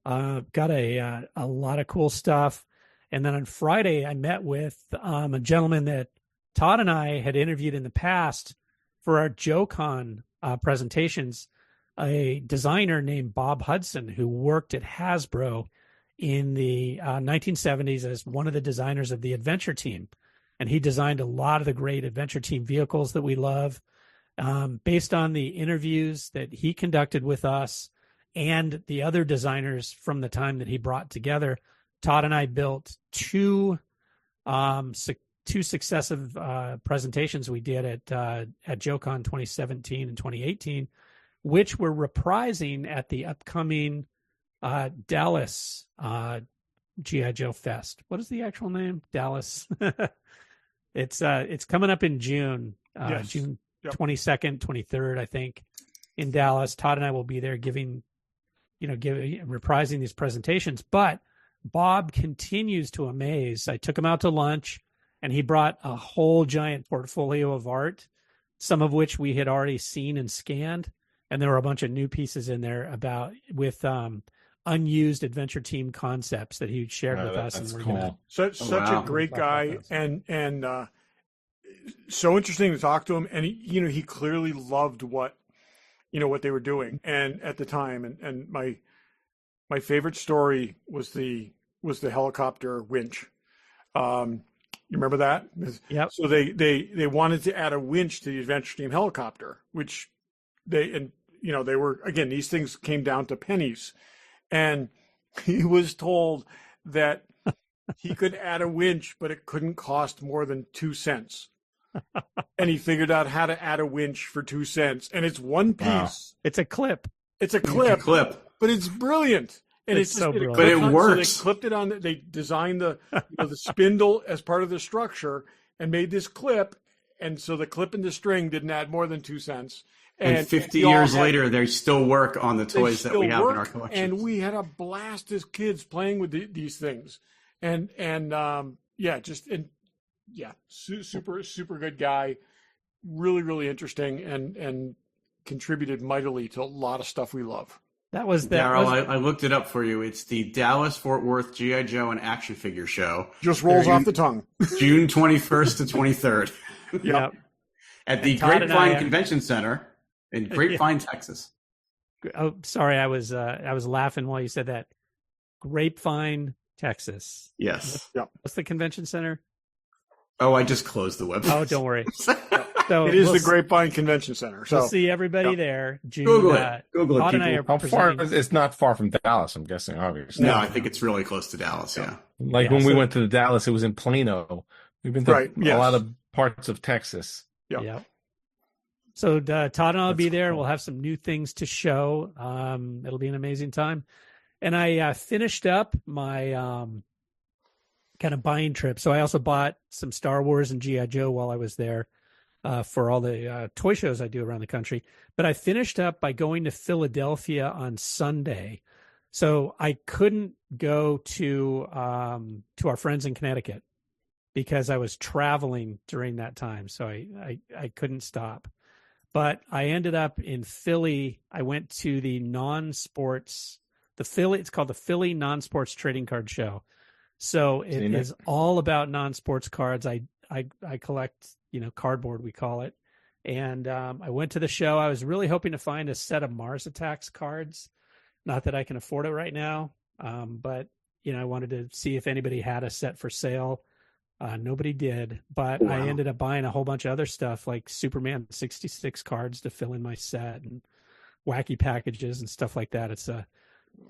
got a lot of cool stuff. And then on Friday, I met with a gentleman that Todd and I had interviewed in the past for our JoeCon presentations, a designer named Bob Hudson, who worked at Hasbro in the 1970s as one of the designers of the Adventure Team. And he designed a lot of the great Adventure Team vehicles that we love. Based on the interviews that he conducted with us and the other designers from the time that he brought together, Todd and I built two successive presentations we did at JoeCon 2017 and 2018, which we're reprising at the upcoming Dallas G.I. Joe Fest. What is the actual name? Dallas. It's coming up in June, Yes. June Yep. 22nd, 23rd, I think, in Dallas. Todd and I will be there reprising these presentations. But Bob continues to amaze. I took him out to lunch, and he brought a whole giant portfolio of art, some of which we had already seen and scanned. And there were a bunch of new pieces in there with unused Adventure Team concepts that he shared with us. That's and we're cool. Such wow. a great guy, and so interesting to talk to him. And he clearly loved what they were doing, and at the time. And my favorite story was the helicopter winch. You remember that? Yep. So they wanted to add a winch to the Adventure Team helicopter, which they were, again, these things came down to pennies. And he was told that he could add a winch, but it couldn't cost more than 2 cents. And he figured out how to add a winch for 2 cents. And it's one piece. Wow. It's a clip. It's a clip. But it's brilliant. And It's so brilliant. But it So works. they clipped it on. They designed the spindle as part of the structure and made this clip. And so the clip and the string didn't add more than 2 cents. And 50 years later, they still work on the toys that we have in our collection. And we had a blast as kids playing with these things. Super good guy. Really, really interesting, and contributed mightily to a lot of stuff we love. Darryl, I looked it up for you. It's the Dallas Fort Worth G.I. Joe and Action Figure Show. Just rolls off the tongue. June 21st to 23rd. Yep. At the Grapevine Convention Center in Grapevine, Texas. Oh, sorry, I was laughing while you said that. Grapevine, Texas. Yes. What's the convention center? Oh, I just closed the website. Oh, don't worry. So it is the Grapevine Convention Center. So we'll see everybody there. June, Google it. Google it, Todd and I people. are How far? It's not far from Dallas, I'm guessing, obviously. No, I think it's really close to Dallas, yeah. Like when we went to Dallas, it was in Plano. We've been to a lot of parts of Texas. Yep. So Todd and I will be there. Cool. We'll have some new things to show. It'll be an amazing time. And I finished up my kind of buying trip. So I also bought some Star Wars and G.I. Joe while I was there for all the toy shows I do around the country. But I finished up by going to Philadelphia on Sunday. So I couldn't go to our friends in Connecticut because I was traveling during that time. So I couldn't stop. But I ended up in Philly. I went to the it's called the Philly Non-Sports Trading Card Show. So it is all about non-sports cards. I collect, cardboard, we call it. And I went to the show. I was really hoping to find a set of Mars Attacks cards. Not that I can afford it right now. But, I wanted to see if anybody had a set for sale. Nobody did, but wow. I ended up buying a whole bunch of other stuff like Superman 66 cards to fill in my set and wacky packages and stuff like that. It's a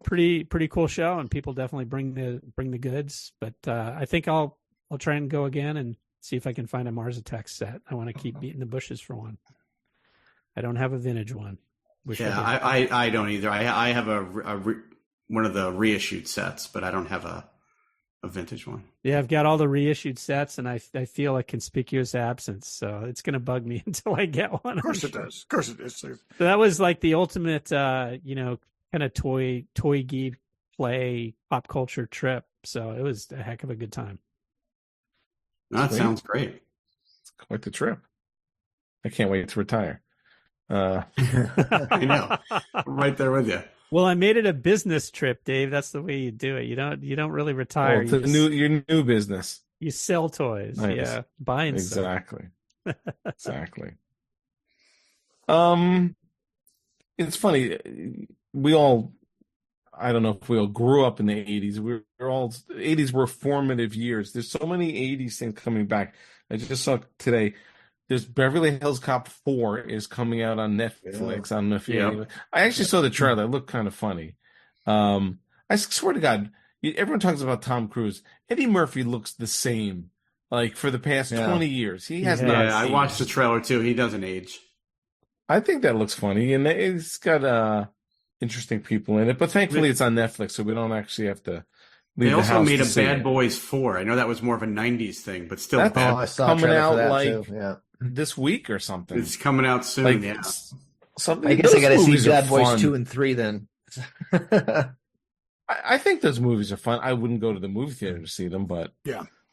pretty cool show, and people definitely bring the goods. But I think I'll try and go again and see if I can find a Mars Attacks set. I want to keep beating the bushes for one. I don't have a vintage one. I don't either. I have one of the reissued sets, but I don't have a vintage one. Yeah, I've got all the reissued sets, and I feel a conspicuous absence. So it's going to bug me until I get one. Of course it does. Of course it is. So that was like the ultimate, kind of toy geek play pop culture trip. So it was a heck of a good time. That sounds great. It's quite the trip. I can't wait to retire. I know. I'm right there with you. Well, I made it a business trip, Dave. That's the way you do it. You don't really retire. It's your new business. You sell toys. Nice. Yeah. Buy and sell. Exactly. Exactly. It's funny. I don't know if we all grew up in the 80s. The 80s were formative years. There's so many 80s things coming back. I just saw today. There's Beverly Hills Cop 4 is coming out on Netflix. I don't know if you I actually saw the trailer. It looked kind of funny. I swear to God, everyone talks about Tom Cruise. Eddie Murphy looks the same, like for the past 20 years. He has not. Yeah, I watched the trailer too. He doesn't age. I think that looks funny, and it's got interesting people in it. But thankfully, it's on Netflix, so we don't actually have to. They also made a Bad Boys 4. I know that was more of a 90s thing, but still. That's coming out like this week or something. It's coming out soon, Something. I guess I got to see Bad Boys 2 and 3 then. I think those movies are fun. I wouldn't go to the movie theater to see them, but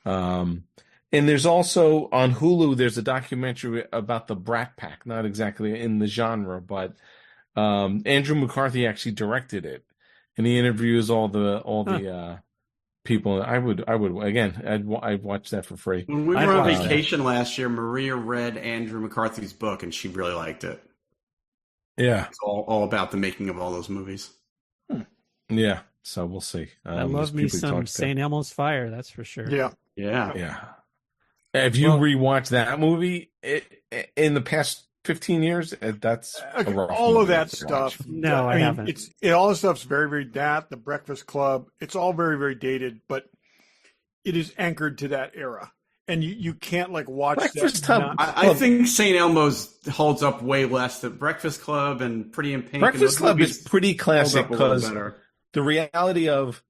and there's also on Hulu. There's a documentary about the Brat Pack, not exactly in the genre, but Andrew McCarthy actually directed it, and he interviews all the people. I'd watch that for free. When we were on vacation last year, Maria read Andrew McCarthy's book, and she really liked it. Yeah, it's all about the making of all those movies. Yeah, so we'll see. I love me some St. Elmo's Fire, that's for sure. Yeah. Have you rewatched that movie in the past 15 years? That's all of that stuff. No, I haven't. All the stuff's very, very The Breakfast Club. It's all very, very dated, but it is anchored to that era, and you can't watch Breakfast Club. I think St. Elmo's holds up way less. The Breakfast Club and Pretty in Pink. Breakfast Club is pretty classic because the reality of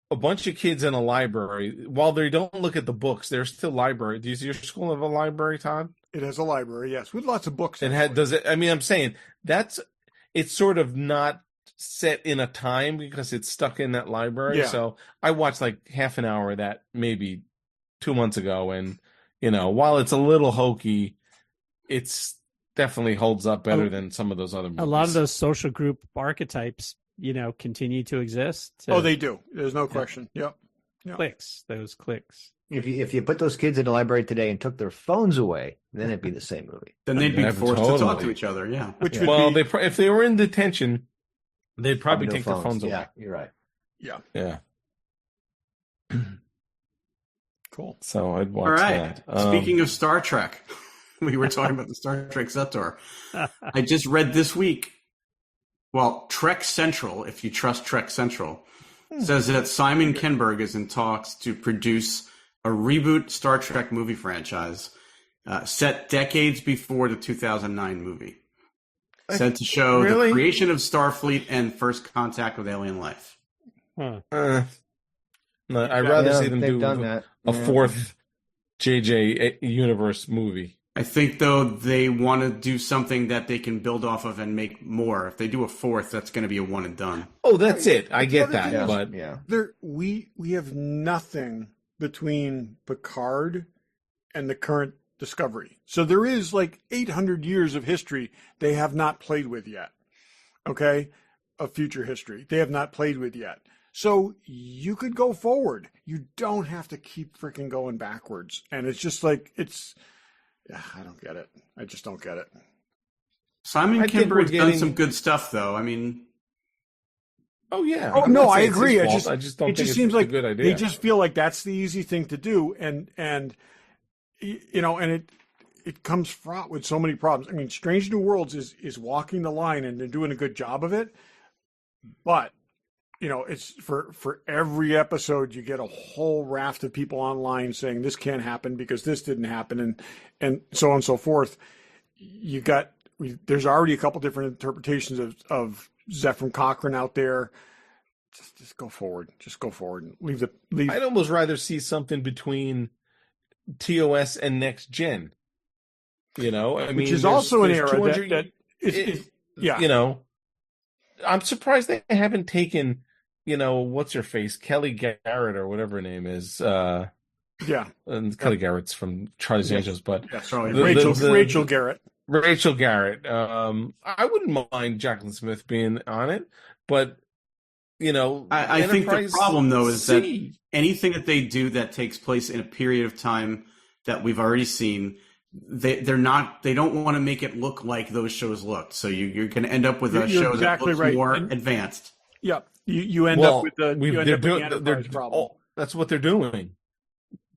a bunch of kids in a library, while they don't look at the books, there's still library. Does your school have a library, Todd? It has a library, yes, with lots of books. Does it? I mean, I'm saying it's sort of not set in a time because it's stuck in that library. Yeah. So I watched like half an hour of that maybe 2 months ago, and while it's a little hokey, it's definitely holds up better than some of those other movies. A lot of those social group archetypes, continue to exist. They do. There's no question. Yep. Those clicks. If you put those kids in the library today and took their phones away, then it'd be the same movie. Then they'd be forced to talk to each other. Yeah. If they were in detention, they'd probably take their phones away. Yeah, you're right. Yeah. Cool. So I'd watch All right. that. Speaking of Star Trek, we were talking about the Star Trek Zeptor. I just read this week. Well, Trek Central, if you trust Trek Central, says that Simon Kinberg is in talks to produce a reboot Star Trek movie franchise set decades before the 2009 movie. Said to show the creation of Starfleet and first contact with alien life. No, I'd rather see them do a fourth JJ universe movie. I think, though, they want to do something that they can build off of and make more. If they do a fourth, that's going to be a one and done. Oh, that's it. I get that. But we have nothing between Picard and the current Discovery. So there is 800 years of history they have not played with yet. Okay? Of future history. They have not played with yet. So you could go forward. You don't have to keep freaking going backwards. And it's just I don't get it. I just don't get it. Simon Kinberg's done some good stuff, though. I mean, oh yeah. Oh no, I agree. I just don't. It think just seems like a good idea. They just feel like that's the easy thing to do, and it comes fraught with so many problems. I mean, Strange New Worlds is walking the line, and they're doing a good job of it. But it's for every episode you get a whole raft of people online saying this can't happen because this didn't happen, and so on and so forth. There's already a couple different interpretations of Zephyr Cochrane out there. Just go forward. Just go forward and leave. I'd almost rather see something between TOS and Next Gen. Which is also an era that yeah. I'm surprised they haven't taken, what's her face, Kelly Garrett or whatever her name is. Yeah, and Kelly Garrett's from Charlie's Angels, but Rachel Garrett. Rachel Garrett. I wouldn't mind Jacqueline Smith being on it, but I think the problem though is that anything that they do that takes place in a period of time that we've already seen, they don't want to make it look like those shows looked. So you're going to end up with a show that looks more advanced. Yeah, you end up with the Enterprise problem. That's what they're doing.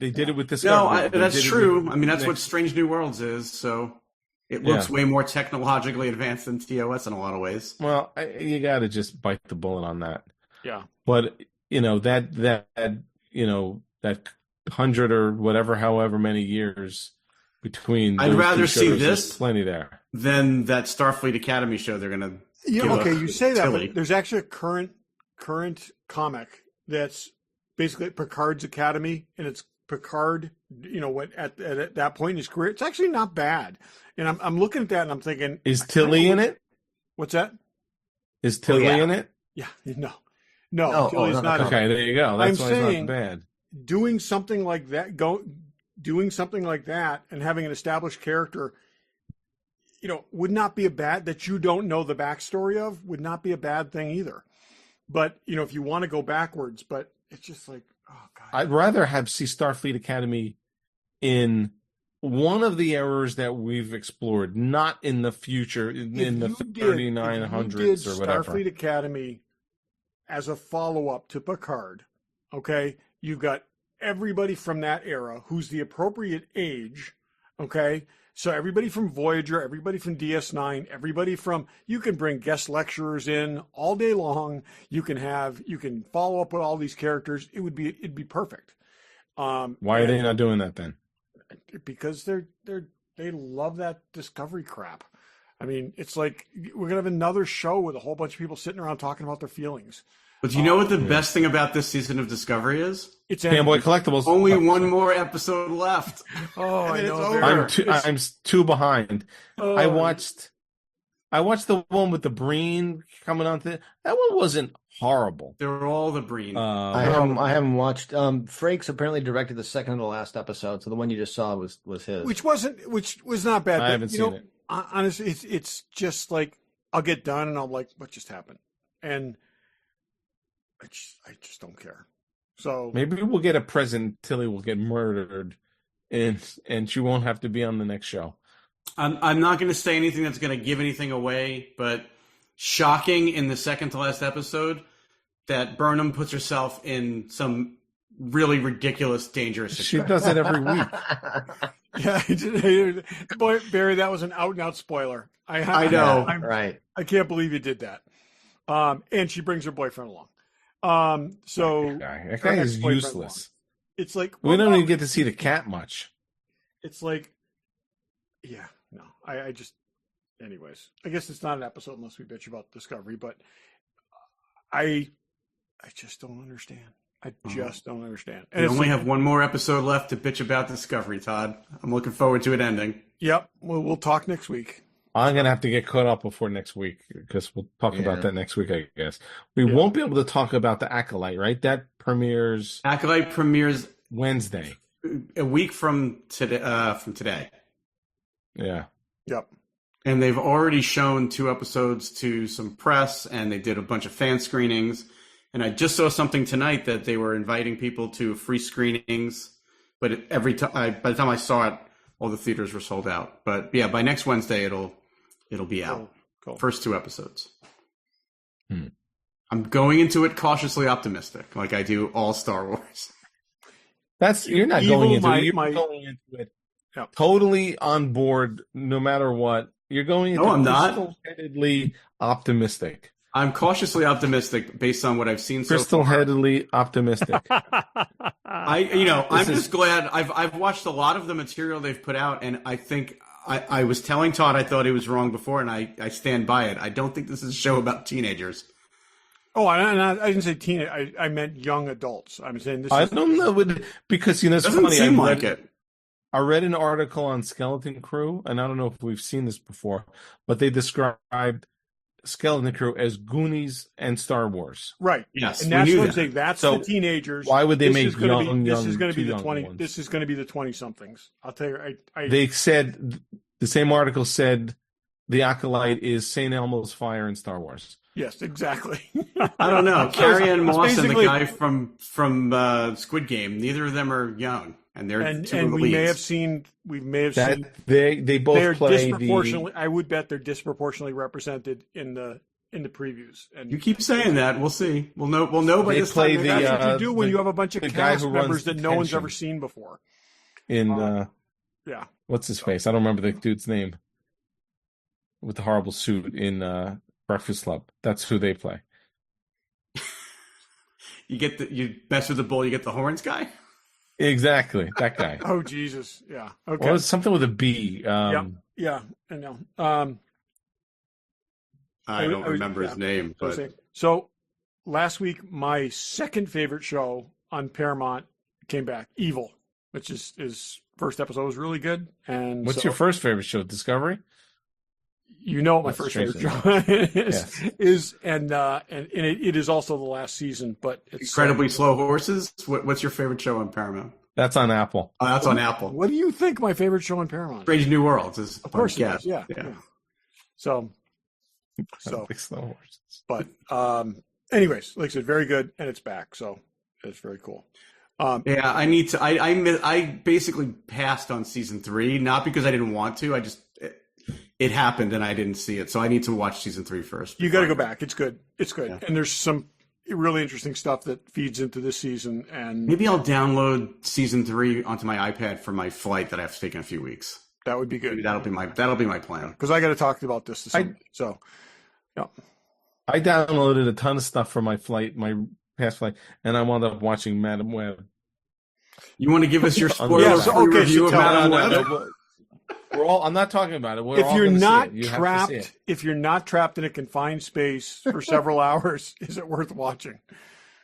They did it with Discovery. No, that's true. I mean, that's what Strange New Worlds is. So it looks way more technologically advanced than TOS in a lot of ways. Well, you got to just bite the bullet on that. Yeah. But that 100 or whatever, however many years between. I'd rather see this plenty there than that Starfleet Academy show. They're gonna. You say that, but there's actually a current comic that's basically Picard's Academy, and it's Picard. At that point in his career, it's actually not bad. And I'm looking at that and I'm thinking, is Tilly in it? What's that? Is Tilly in it? Yeah, no, Tilly's not. Okay, there you go. That's why it's not bad. Doing something like that, and having an established character, would not be a bad, that you don't know the backstory of, would not be a bad thing either. But if you want to go backwards, but it's just like, oh god. I'd rather see Starfleet Academy in one of the eras that we've explored, not in the future, in the 3900s or whatever. Starfleet Academy as a follow-up to Picard, okay? You've got everybody from that era who's the appropriate age, okay? So everybody from Voyager, everybody from DS9, you can bring guest lecturers in all day long. You can follow up with all these characters. It'd be perfect. Why are they not doing that then? Because they love that Discovery crap. I mean, it's like we're gonna have another show with a whole bunch of people sitting around talking about their feelings. But do you know what the best thing about this season of Discovery is? It's Fanboy Collectibles. Only one more episode left. I know. I'm too behind. I watched the one with the Breen coming on. That one wasn't horrible. They were all the Breen. I haven't watched. Frakes apparently directed the second to last episode, so the one you just saw was his, which was not bad. I haven't seen it. Honestly, it's just like I'll get done and I'm like, what just happened? And I just don't care. So maybe we'll get a present. Tilly will get murdered, and she won't have to be on the next show. I'm not going to say anything that's going to give anything away, but shocking in the second to last episode that Burnham puts herself in some really ridiculous, dangerous situation. She does it every week. Yeah, boy, Barry, that was an out-and-out spoiler. I know, right? I can't believe you did that. And she brings her boyfriend along. So that guy is useless. It's like we don't even get to see the cat much. It's like, yeah, no. I just, anyways. I guess it's not an episode unless we bitch about Discovery, but I just don't understand. I just don't understand. And we only have one more episode left to bitch about Discovery, Todd. I'm looking forward to it ending. Yep. We'll talk next week. I'm going to have to get caught up before next week because we'll talk about that next week, I guess. We won't be able to talk about the Acolyte, right? That premieres... Acolyte premieres Wednesday. A week from today. Yeah. Yep. And they've already shown 2 episodes to some press, and they did a bunch of fan screenings. And I just saw something tonight that they were inviting people to free screenings. But by the time I saw it, all the theaters were sold out. But yeah, by next Wednesday, it'll be out. Cool. First 2 episodes. I'm going into it cautiously optimistic, like I do all Star Wars. You're not going into it. You're going into it totally on board, no matter what. You're going into I'm not. full-headedly optimistic. I'm cautiously optimistic based on what I've seen so far. Crystal-headedly optimistic. I'm just glad I've watched a lot of the material they've put out, and I think I was telling Todd I thought he was wrong before, and I stand by it. I don't think this is a show about teenagers. Oh, I didn't say teen. I meant young adults. I'm saying this. I don't know because it's doesn't funny. Seem like it. I read an article on Skeleton Crew, and I don't know if we've seen this before, but they described Skeleton Crew as Goonies and Star Wars. Right. Yes, and that's what I'm saying. That's the teenagers. Why would they make This is going to be the 20. Ones? This is going to be the 20-somethings. I'll tell you. They said the same article said the Acolyte is St. Elmo's Fire in Star Wars. Yes, exactly. I don't know. Carrie-Ann Moss and the guy from Squid Game. Neither of them are young, and they're two of the we leads. may have seen they both they're play disproportionately. I would bet they're disproportionately represented in the previews. And you keep saying that. We'll see. We'll know. By this time. That's what you do when you have a bunch of cast members that no one's ever seen before. What's his face? I don't remember the dude's name. With the horrible suit in Breakfast Club. That's who they play. You mess with the bull, you get the horns guy? Exactly. That guy. Oh, Jesus. Yeah. Okay. Well, it's something with a B. Yeah. I know. I don't remember his name. But So last week, my second favorite show on Paramount came back, Evil, which is first episode was really good. And what's your first favorite show? Discovery? You know what my first favorite show is, and it is also the last season. But it's Incredibly Slow Horses. What's your favorite show on Paramount? That's on Apple. Oh, that's on Apple. What do you think my favorite show on Paramount? Strange New Worlds is, of course, it is. Yeah. So, Slow Horses. But anyways, like I said, very good, and it's back, so it's very cool. I need to. I basically passed on season 3, not because I didn't want to. It happened and I didn't see it, so I need to watch season 3 first. You got to go back. It's good. It's good, yeah. And there's some really interesting stuff that feeds into this season. And maybe I'll download season 3 onto my iPad for my flight that I have to take in a few weeks. That would be good. Maybe that'll be my plan. Because I got to talk about this. So, yeah. I downloaded a ton of stuff for my past flight, and I wound up watching Madam Web. You want to give us your spoiler-free review of Madam Web? I'm not talking about it. If you're not trapped in a confined space for several hours, is it worth watching?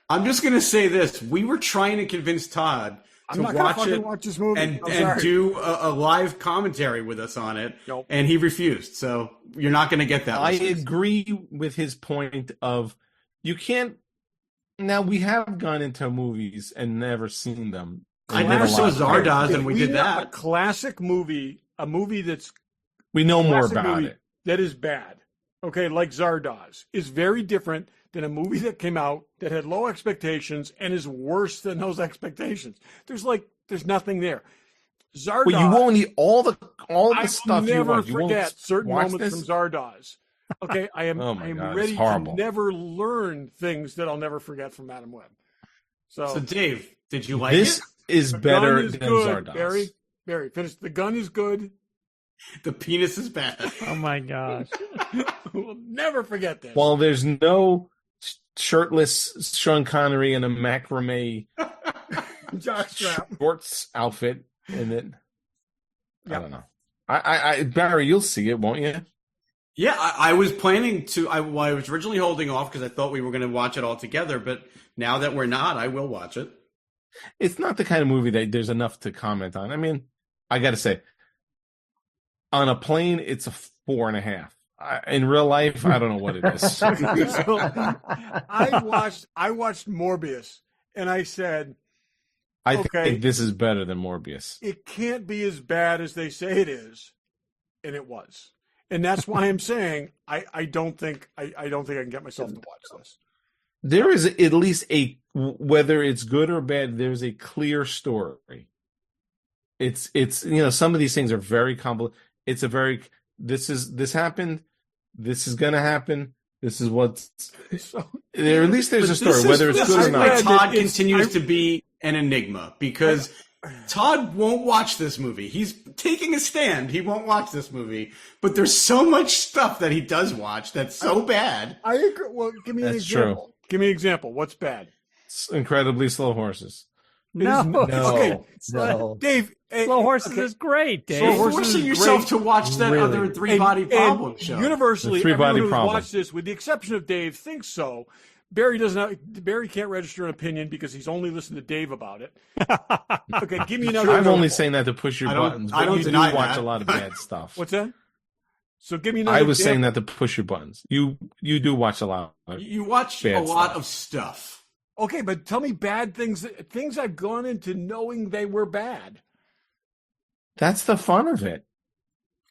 I'm just going to say this: we were trying to convince Todd to watch this movie and do a live commentary with us on it, Nope. and he refused. So you're not going to get that. I agree with his point of you can't. Now we have gone into movies and never seen them. I never saw Zardoz, and we did that. A classic movie. A movie we know more about it. That is bad. Okay, like Zardoz is very different than a movie that came out that had low expectations and is worse than those expectations. There's nothing there. Zardoz. Well, you won't need all the stuff you want. I will never forget certain moments from Zardoz. Okay, I am ready to never learn things that I'll never forget from Madam Web. So Dave, did you like this? It? Is better than Zardoz. Barry, finish. The gun is good. The penis is bad. Oh my gosh. We'll never forget this. Well, there's no shirtless Sean Connery in a macrame shorts outfit in it. Yep. I don't know. I Barry, you'll see it, won't you? Yeah, I was planning to. I was originally holding off because I thought we were going to watch it all together, but now that we're not, I will watch it. It's not the kind of movie that there's enough to comment on. I mean, I got to say, on a plane, it's a 4.5. In real life, I don't know what it is. So, I watched Morbius, and I said, I think this is better than Morbius. It can't be as bad as they say it is, and it was. And that's why I'm saying I don't think I can get myself to watch this. There is at least whether it's good or bad, there's a clear story. It's some of these things are very complicated. It's this happened, this is gonna happen, this is what's there. At least there's a story, whether it's good or not. Todd continues to be an enigma because Todd won't watch this movie. He's taking a stand. He won't watch this movie. But there's so much stuff that he does watch that's so bad. I agree. Well, give me an That's example. true. Give me an example. What's bad? It's incredibly slow horses. No. Okay, No. Dave. Slow Horses is great, Dave. Slow You're Horses forcing is yourself great. to watch that Really. other three-body problem show. Universally, The Three Body everyone who's Problem. watched this, with the exception of Dave, thinks so. Barry does not. Barry can't register an opinion because he's only listened to Dave about it. Okay, give me another. I'm only example. saying that to push your I don't- buttons, I but don't you do deny watch that. a lot of bad stuff. What's that? So give me another. I was saying example. that to push your buttons. You do watch a lot. You watch a Bad lot stuff. of stuff. Okay, but tell me bad things. Things I've gone into knowing they were bad. That's the fun of it.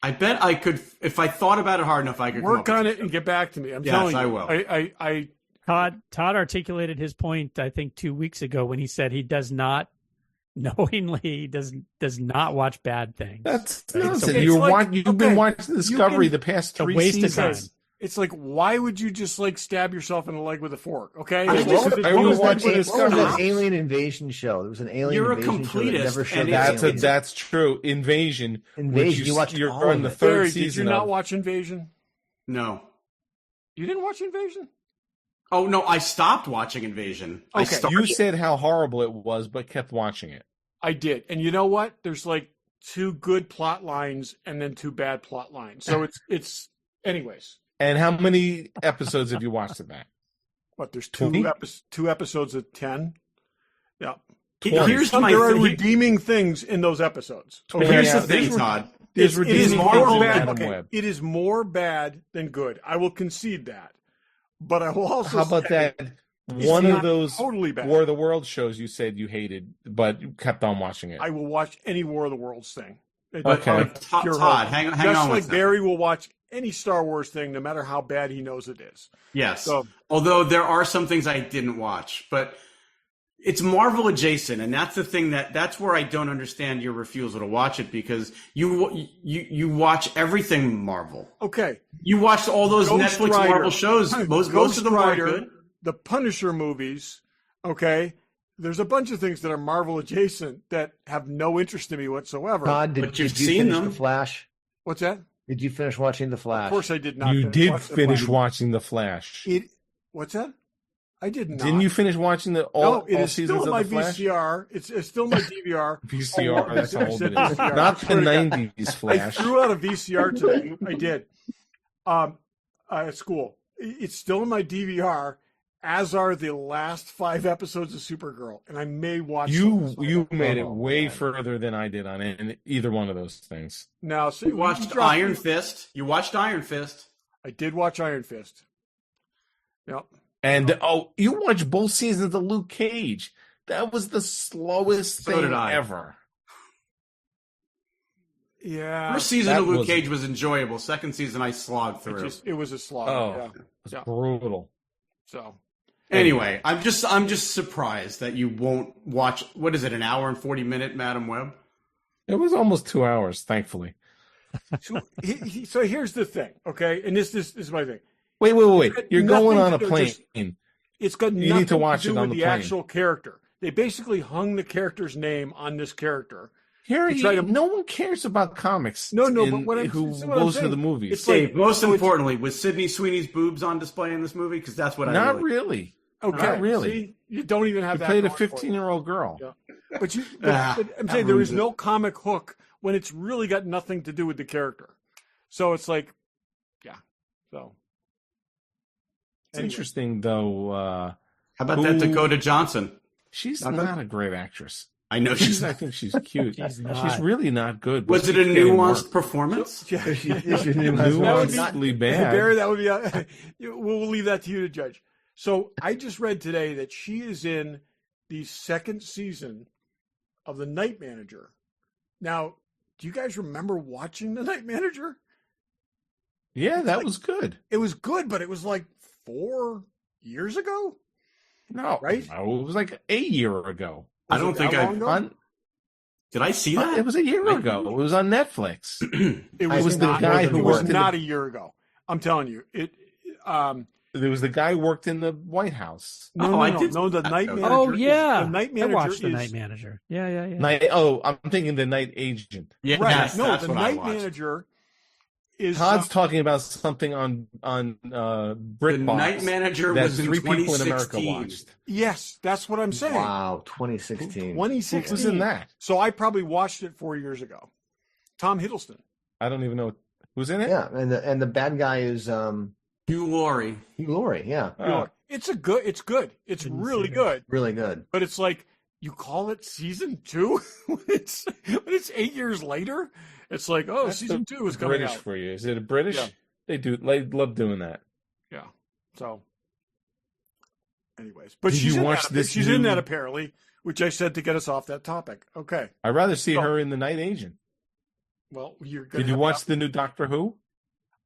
I bet I could, if I thought about it hard enough, I could come Work up on with it and get back to me. I'm Yes, telling you. I will. I Todd articulated his point, I think, 2 weeks ago when he said he does not knowingly does not watch bad things. That's Right? nonsense. it's like- You've been okay, watching Discovery can- the past It's a 3 waste of seasons. time. It's like, why would you just like stab yourself in the leg with a fork? Okay, I It's just- just- I what was was that- watching What was Discovery. that alien invasion show? There was an alien You're a invasion show that completist, never showed and the it's- aliens. That's true. Invasion. Invasion. You watched You're all on of the it. third Barry, did season. you not of- watch Invasion? No. You didn't watch Invasion? Oh, no, I stopped watching Invasion. I Okay. started. You said how horrible it was, but kept watching it. I did. And you know what? There's like 2 good plot lines and then 2 bad plot lines. So it's anyways. And how many episodes have you watched of that? What, there's 20? two episodes of 10? Yeah. Here's my There are thing. redeeming things in those episodes. Okay. Here's Yeah, the thing, there's- Todd. There's It is redeeming more things in bad. Adam Okay, Webb. it is more bad than good. I will concede that. But I will also How about say that? it's One not of those totally bad. War of the World shows you said you hated, but you kept on watching it. I will watch any War of the Worlds thing. Okay. Out of Todd, pure Todd, hope. hang Just on one like second. Barry will watch any Star Wars thing, no matter how bad he knows it is. Yes. So- Although there are some things I didn't watch, but it's Marvel adjacent, and that's the thing that's where I don't understand your refusal to watch it, because you watch everything Marvel. Okay. You watched all those Ghost Netflix Rider. Marvel shows. Most of them are Rider, good. The Punisher movies, okay? There's a bunch of things that are Marvel adjacent that have no interest in me whatsoever. Todd, But you've did you seen finish them. The Flash? What's that? Did you finish watching The Flash? Of course I did not. You finish did watching the finish Flash. watching The Flash. What's that? I did not. Didn't you finish watching all No, it is seasons still in my of The Flash? VCR. It's still my DVR. VCR, Oh, that's I how old said it is. VCR. Not I swear the to God. 90s I Flash. threw out a VCR today. I did. At school. It's still in my DVR, as are the last 5 episodes of Supergirl, and I may watch. You those. made it Oh, way man. further than I did on either one of those things. Now, so You watched dropped- Iron Fist. You watched Iron Fist. I did watch Iron Fist. Yep. And you watched both seasons of Luke Cage. That was the slowest So thing did I. ever. Yeah. First season that of Luke was- Cage was enjoyable. Second season, I slogged through. It was a slog. Oh, Yeah. it was Yeah. brutal. So Anyway, I'm just surprised that you won't watch. What is it? An hour and 40-minute Madam Web? It was almost 2 hours, thankfully. so here's the thing, okay? And this is my thing. Wait. You're going on a Nothing to- plane. just- It's got You nothing need to watch do it on with the the plane. actual character. They basically hung the character's name on this character. Here, to try to- no one cares about comics. No, but in- what I'm- who this is what I'm goes to saying. the movies? It's like- Dave, most so it's- importantly, was Sydney Sweeney's boobs on display in this movie? Because that's what I Not really. Okay, Not really. See, you don't even have You that. played a going for you. 15-year-old girl. Yeah. But I'm that saying there is ruins it. no comic hook when it's really got nothing to do with the character. So it's like, yeah. So It's Anyway. interesting, though. How about that Who- Dakota Johnson? She's Not not bad. a great actress. I know she's I not. think she's cute. She's She's not. really not good. but Was it a she's getting nuanced work. performance? yeah, Nuancedly bad. Barry, that would be. We'll leave that to you to judge. So I just read today that she is in the 2nd season of The Night Manager. Now, do you guys remember watching The Night Manager? Yeah, that was good. It was good, but it was like 4 years ago. No, Right? no, it was like a year ago. I Was don't it think that I- long ago? On, Did I see that? it was a year ago. It was on Netflix. It I was was the not, guy it who was worked in not a year ago. I'm telling you, it. There was the guy who worked in the White House. No, the night manager. Oh yeah, the night I manager. watched the night manager. Yeah. I'm thinking the night agent. Yeah, Right. that's The what I night watched. manager is Todd's talking about something on The BritBox night manager that was in 3 people in America 2016. watched. Yes, that's what I'm saying. Wow, 2016. 2016. Who was in that? So I probably watched it 4 years ago. Tom Hiddleston. I don't even know who's in it. Yeah, and the bad guy is Hugh Laurie. Hugh Laurie. Yeah, Oh, It's good. It's Didn't really see it. good. really good. But it's like you call it season 2 when it's 8 years later. It's like, oh, that's season the 2 is coming British out. for you. Is it a British? Yeah. They love doing that. Yeah. So, anyways, but Did she's you in watch that. this She's in new- that apparently, which I said to get us off that topic. Okay. I'd rather see Oh. her in the Night Agent. Well, you're going. Did you watch the new Doctor Who?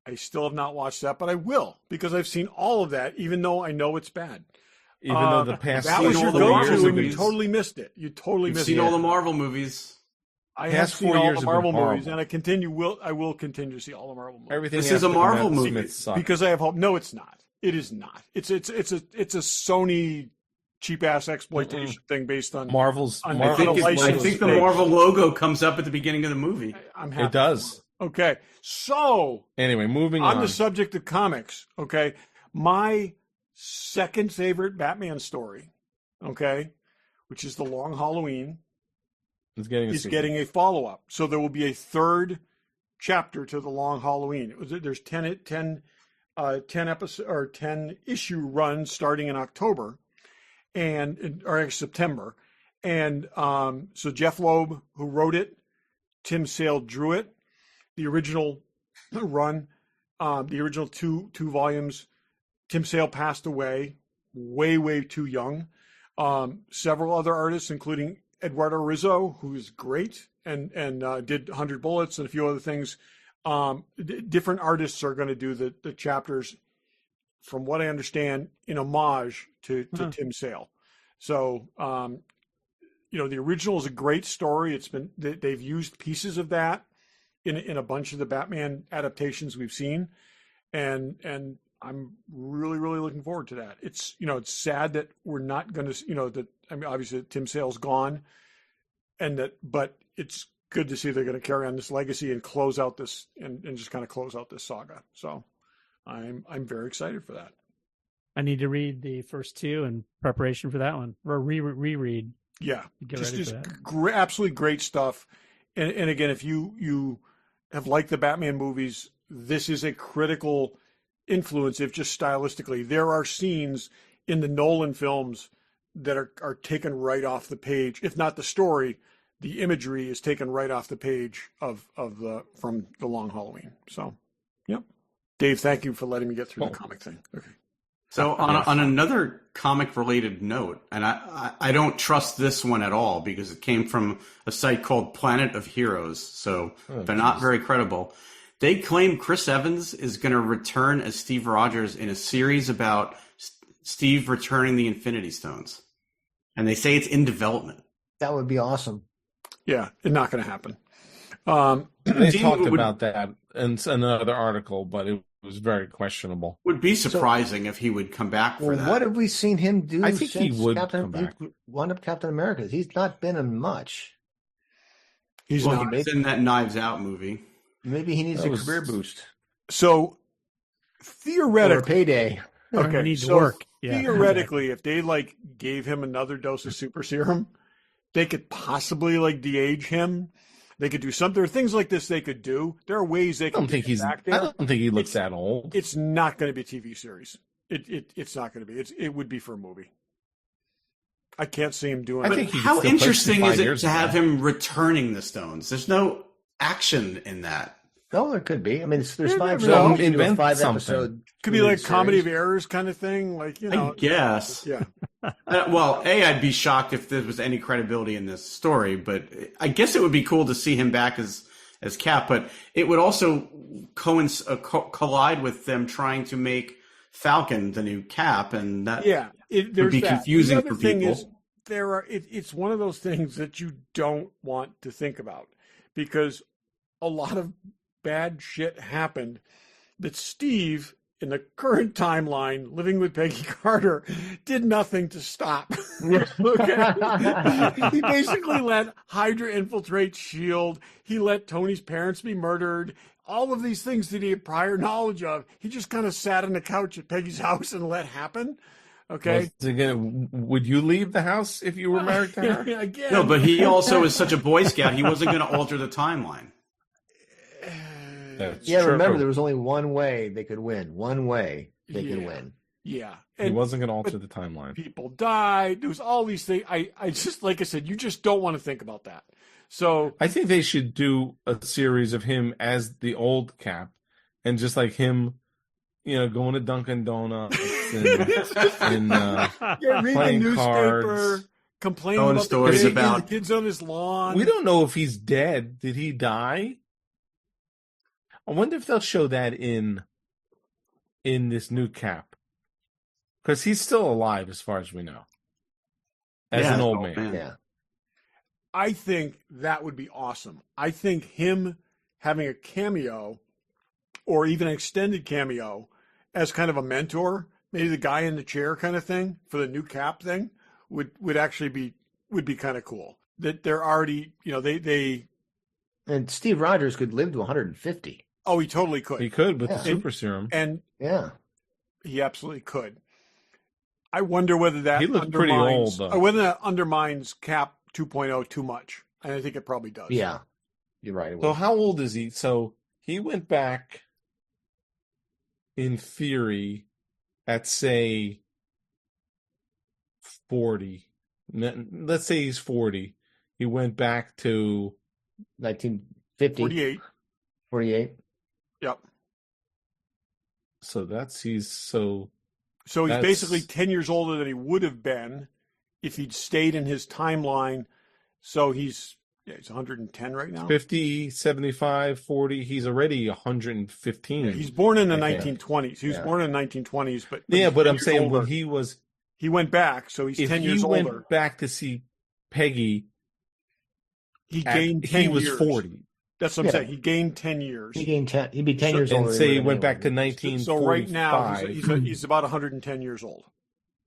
I still have not watched that, but I will because I've seen all of that, even though I know it's bad. Even though the past that was seen your all the go-to, Marvel and you movies. totally missed it. You totally You've missed seen it. all the Marvel movies. I past have seen 4 all years the have been Marvel movies, horrible. and I will continue to see all the Marvel movies everything. This is a after Marvel Matt movie. Smith sucked. because I have hope. No, it's not. It is not. It's a Sony cheap ass exploitation thing based on. Marvel's. I I think think, it's- I think the Marvel logo comes up at the beginning of the movie. I'm happy. It does. Okay, so Anyway, moving on on. the subject of comics, okay, my second favorite Batman story, okay, which is The Long Halloween, It's getting a is sequel. getting a follow up. So there will be a third chapter to The Long Halloween. There's 10 episode or 10 issue run starting in October or September. And so Jeff Loeb, who wrote it, Tim Sale drew it. The original run, the original two volumes, Tim Sale passed away way too young. Several other artists, including Eduardo Rizzo, who is great and did 100 Bullets and a few other things. Different artists are going to do the chapters, from what I understand, in homage to Tim Sale. So, the original is a great story. They've used pieces of that in a bunch of the Batman adaptations we've seen, and I'm really looking forward to that. It's sad that we're not going to obviously Tim Sale's gone, but it's good to see they're going to carry on this legacy and close out this and just kind of close out this saga. So I'm very excited for that. I need to read the first two in preparation for that one, or reread. Yeah, Get just ready for that. absolutely great stuff. And again, if you have liked the Batman movies, this is a critical influence. If just stylistically, there are scenes in the Nolan films that are taken right off the page. If not the story, the imagery is taken right off the page from the Long Halloween. So, yep. Dave, thank you for letting me get through the comic thing. Okay. So on another comic related note, and I don't trust this one at all because it came from a site called Planet of Heroes, so they're not very credible. They claim Chris Evans is going to return as Steve Rogers in a series about Steve returning the Infinity Stones. And they say it's in development. That would be awesome. Yeah, it's not going to happen. They Dean talked would- about that in another article, but it was very questionable. Would be surprising if he would come back for Well, that. what have we seen him do? I think he since would Captain, come back. He wound up Captain America. He's not been in much. He's Well, not. he's in that Knives Out movie. Maybe he needs That a was- career boost So or a theoretically, payday. okay, He needs so work. Yeah, theoretically, if they gave him another dose of super serum, they could possibly de-age him. They could do some. There are things like this they could do. There are ways they I don't can think get him back I there. don't think he looks that old. It's not going to be a TV series. It's not going to be. It would be for a movie. I can't see him doing. I it. think he could How still play interesting 5 is it years to have ago. him returning the stones? There's no action in that. No, there could be. I mean, there's Yeah, 5 never know. shows. You do a Invent 5 something. episode. Could be limited like comedy of series. errors kind of thing. I guess. Yeah. Well, I'd be shocked if there was any credibility in this story, but I guess it would be cool to see him back as Cap. But it would also collide with them trying to make Falcon the new Cap, and that Yeah, would there's be that. confusing The other for thing people. is, it's one of those things that you don't want to think about because a lot of bad shit happened that Steve in the current timeline, living with Peggy Carter did nothing to stop. Okay? He basically let Hydra infiltrate S.H.I.E.L.D. He let Tony's parents be murdered. All of these things that he had prior knowledge of, he just kind of sat on the couch at Peggy's house and let happen. Okay. Would you leave the house if you were married to her? Again. No, but he also is such a Boy Scout. He wasn't going to alter the timeline. Remember, there was only one way they could win. One way they could win. Yeah. He wasn't going to alter the timeline. People died. There was all these things. I just, like I said, you just don't want to think about that. So I think they should do a series of him as the old Cap, and just like him, going to Dunkin' Donuts and read playing the newspaper, cards, complaining telling about stories the kids on his lawn. We don't know if he's dead. Did he die? I wonder if they'll show that in this new Cap, because he's still alive as far as we know, as an old man. Yeah. I think that would be awesome. I think him having a cameo, or even an extended cameo, as kind of a mentor, maybe the guy in the chair kind of thing for the new Cap thing, would actually be kind of cool. That they're already, they and Steve Rogers could live to 150. Oh, he totally could. He could with the super serum, and he absolutely could. I wonder whether that he looked pretty old, though. Or whether that undermines Cap 2.0 too much, and I think it probably does. Yeah, you're right. So how old is he? So he went back, in theory, at say 40. Let's say he's 40. He went back to 1950. 48. Yep. So So he's basically 10 years older than he would have been if he'd stayed in his timeline. So he's 110 right now. 50, 75, 40. He's already 115. He's born in the 1920s. He was born in the 1920s, but but I'm saying older. when he went back, so he's 10 years older. If he went back to see Peggy, he gained 10 years. He was 40. That's what I'm saying. He gained 10 years. He'd be 10 years older. And say he went back to 1945. So right now, he's about 110 years old.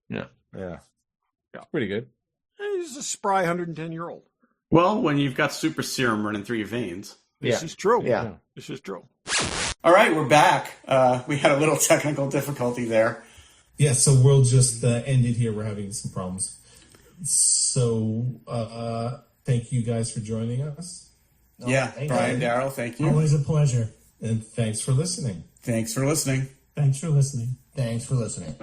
Yeah. It's pretty good. He's a spry 110-year-old. Well, when you've got super serum running through your veins. This is true. Yeah. This is true. All right, we're back. We had a little technical difficulty there. Yeah, so world just ended here. We're having some problems. So thank you guys for joining us. Brian, Derryl, thank you. Always a pleasure. And thanks for listening. Thanks for listening. Thanks for listening. Thanks for listening.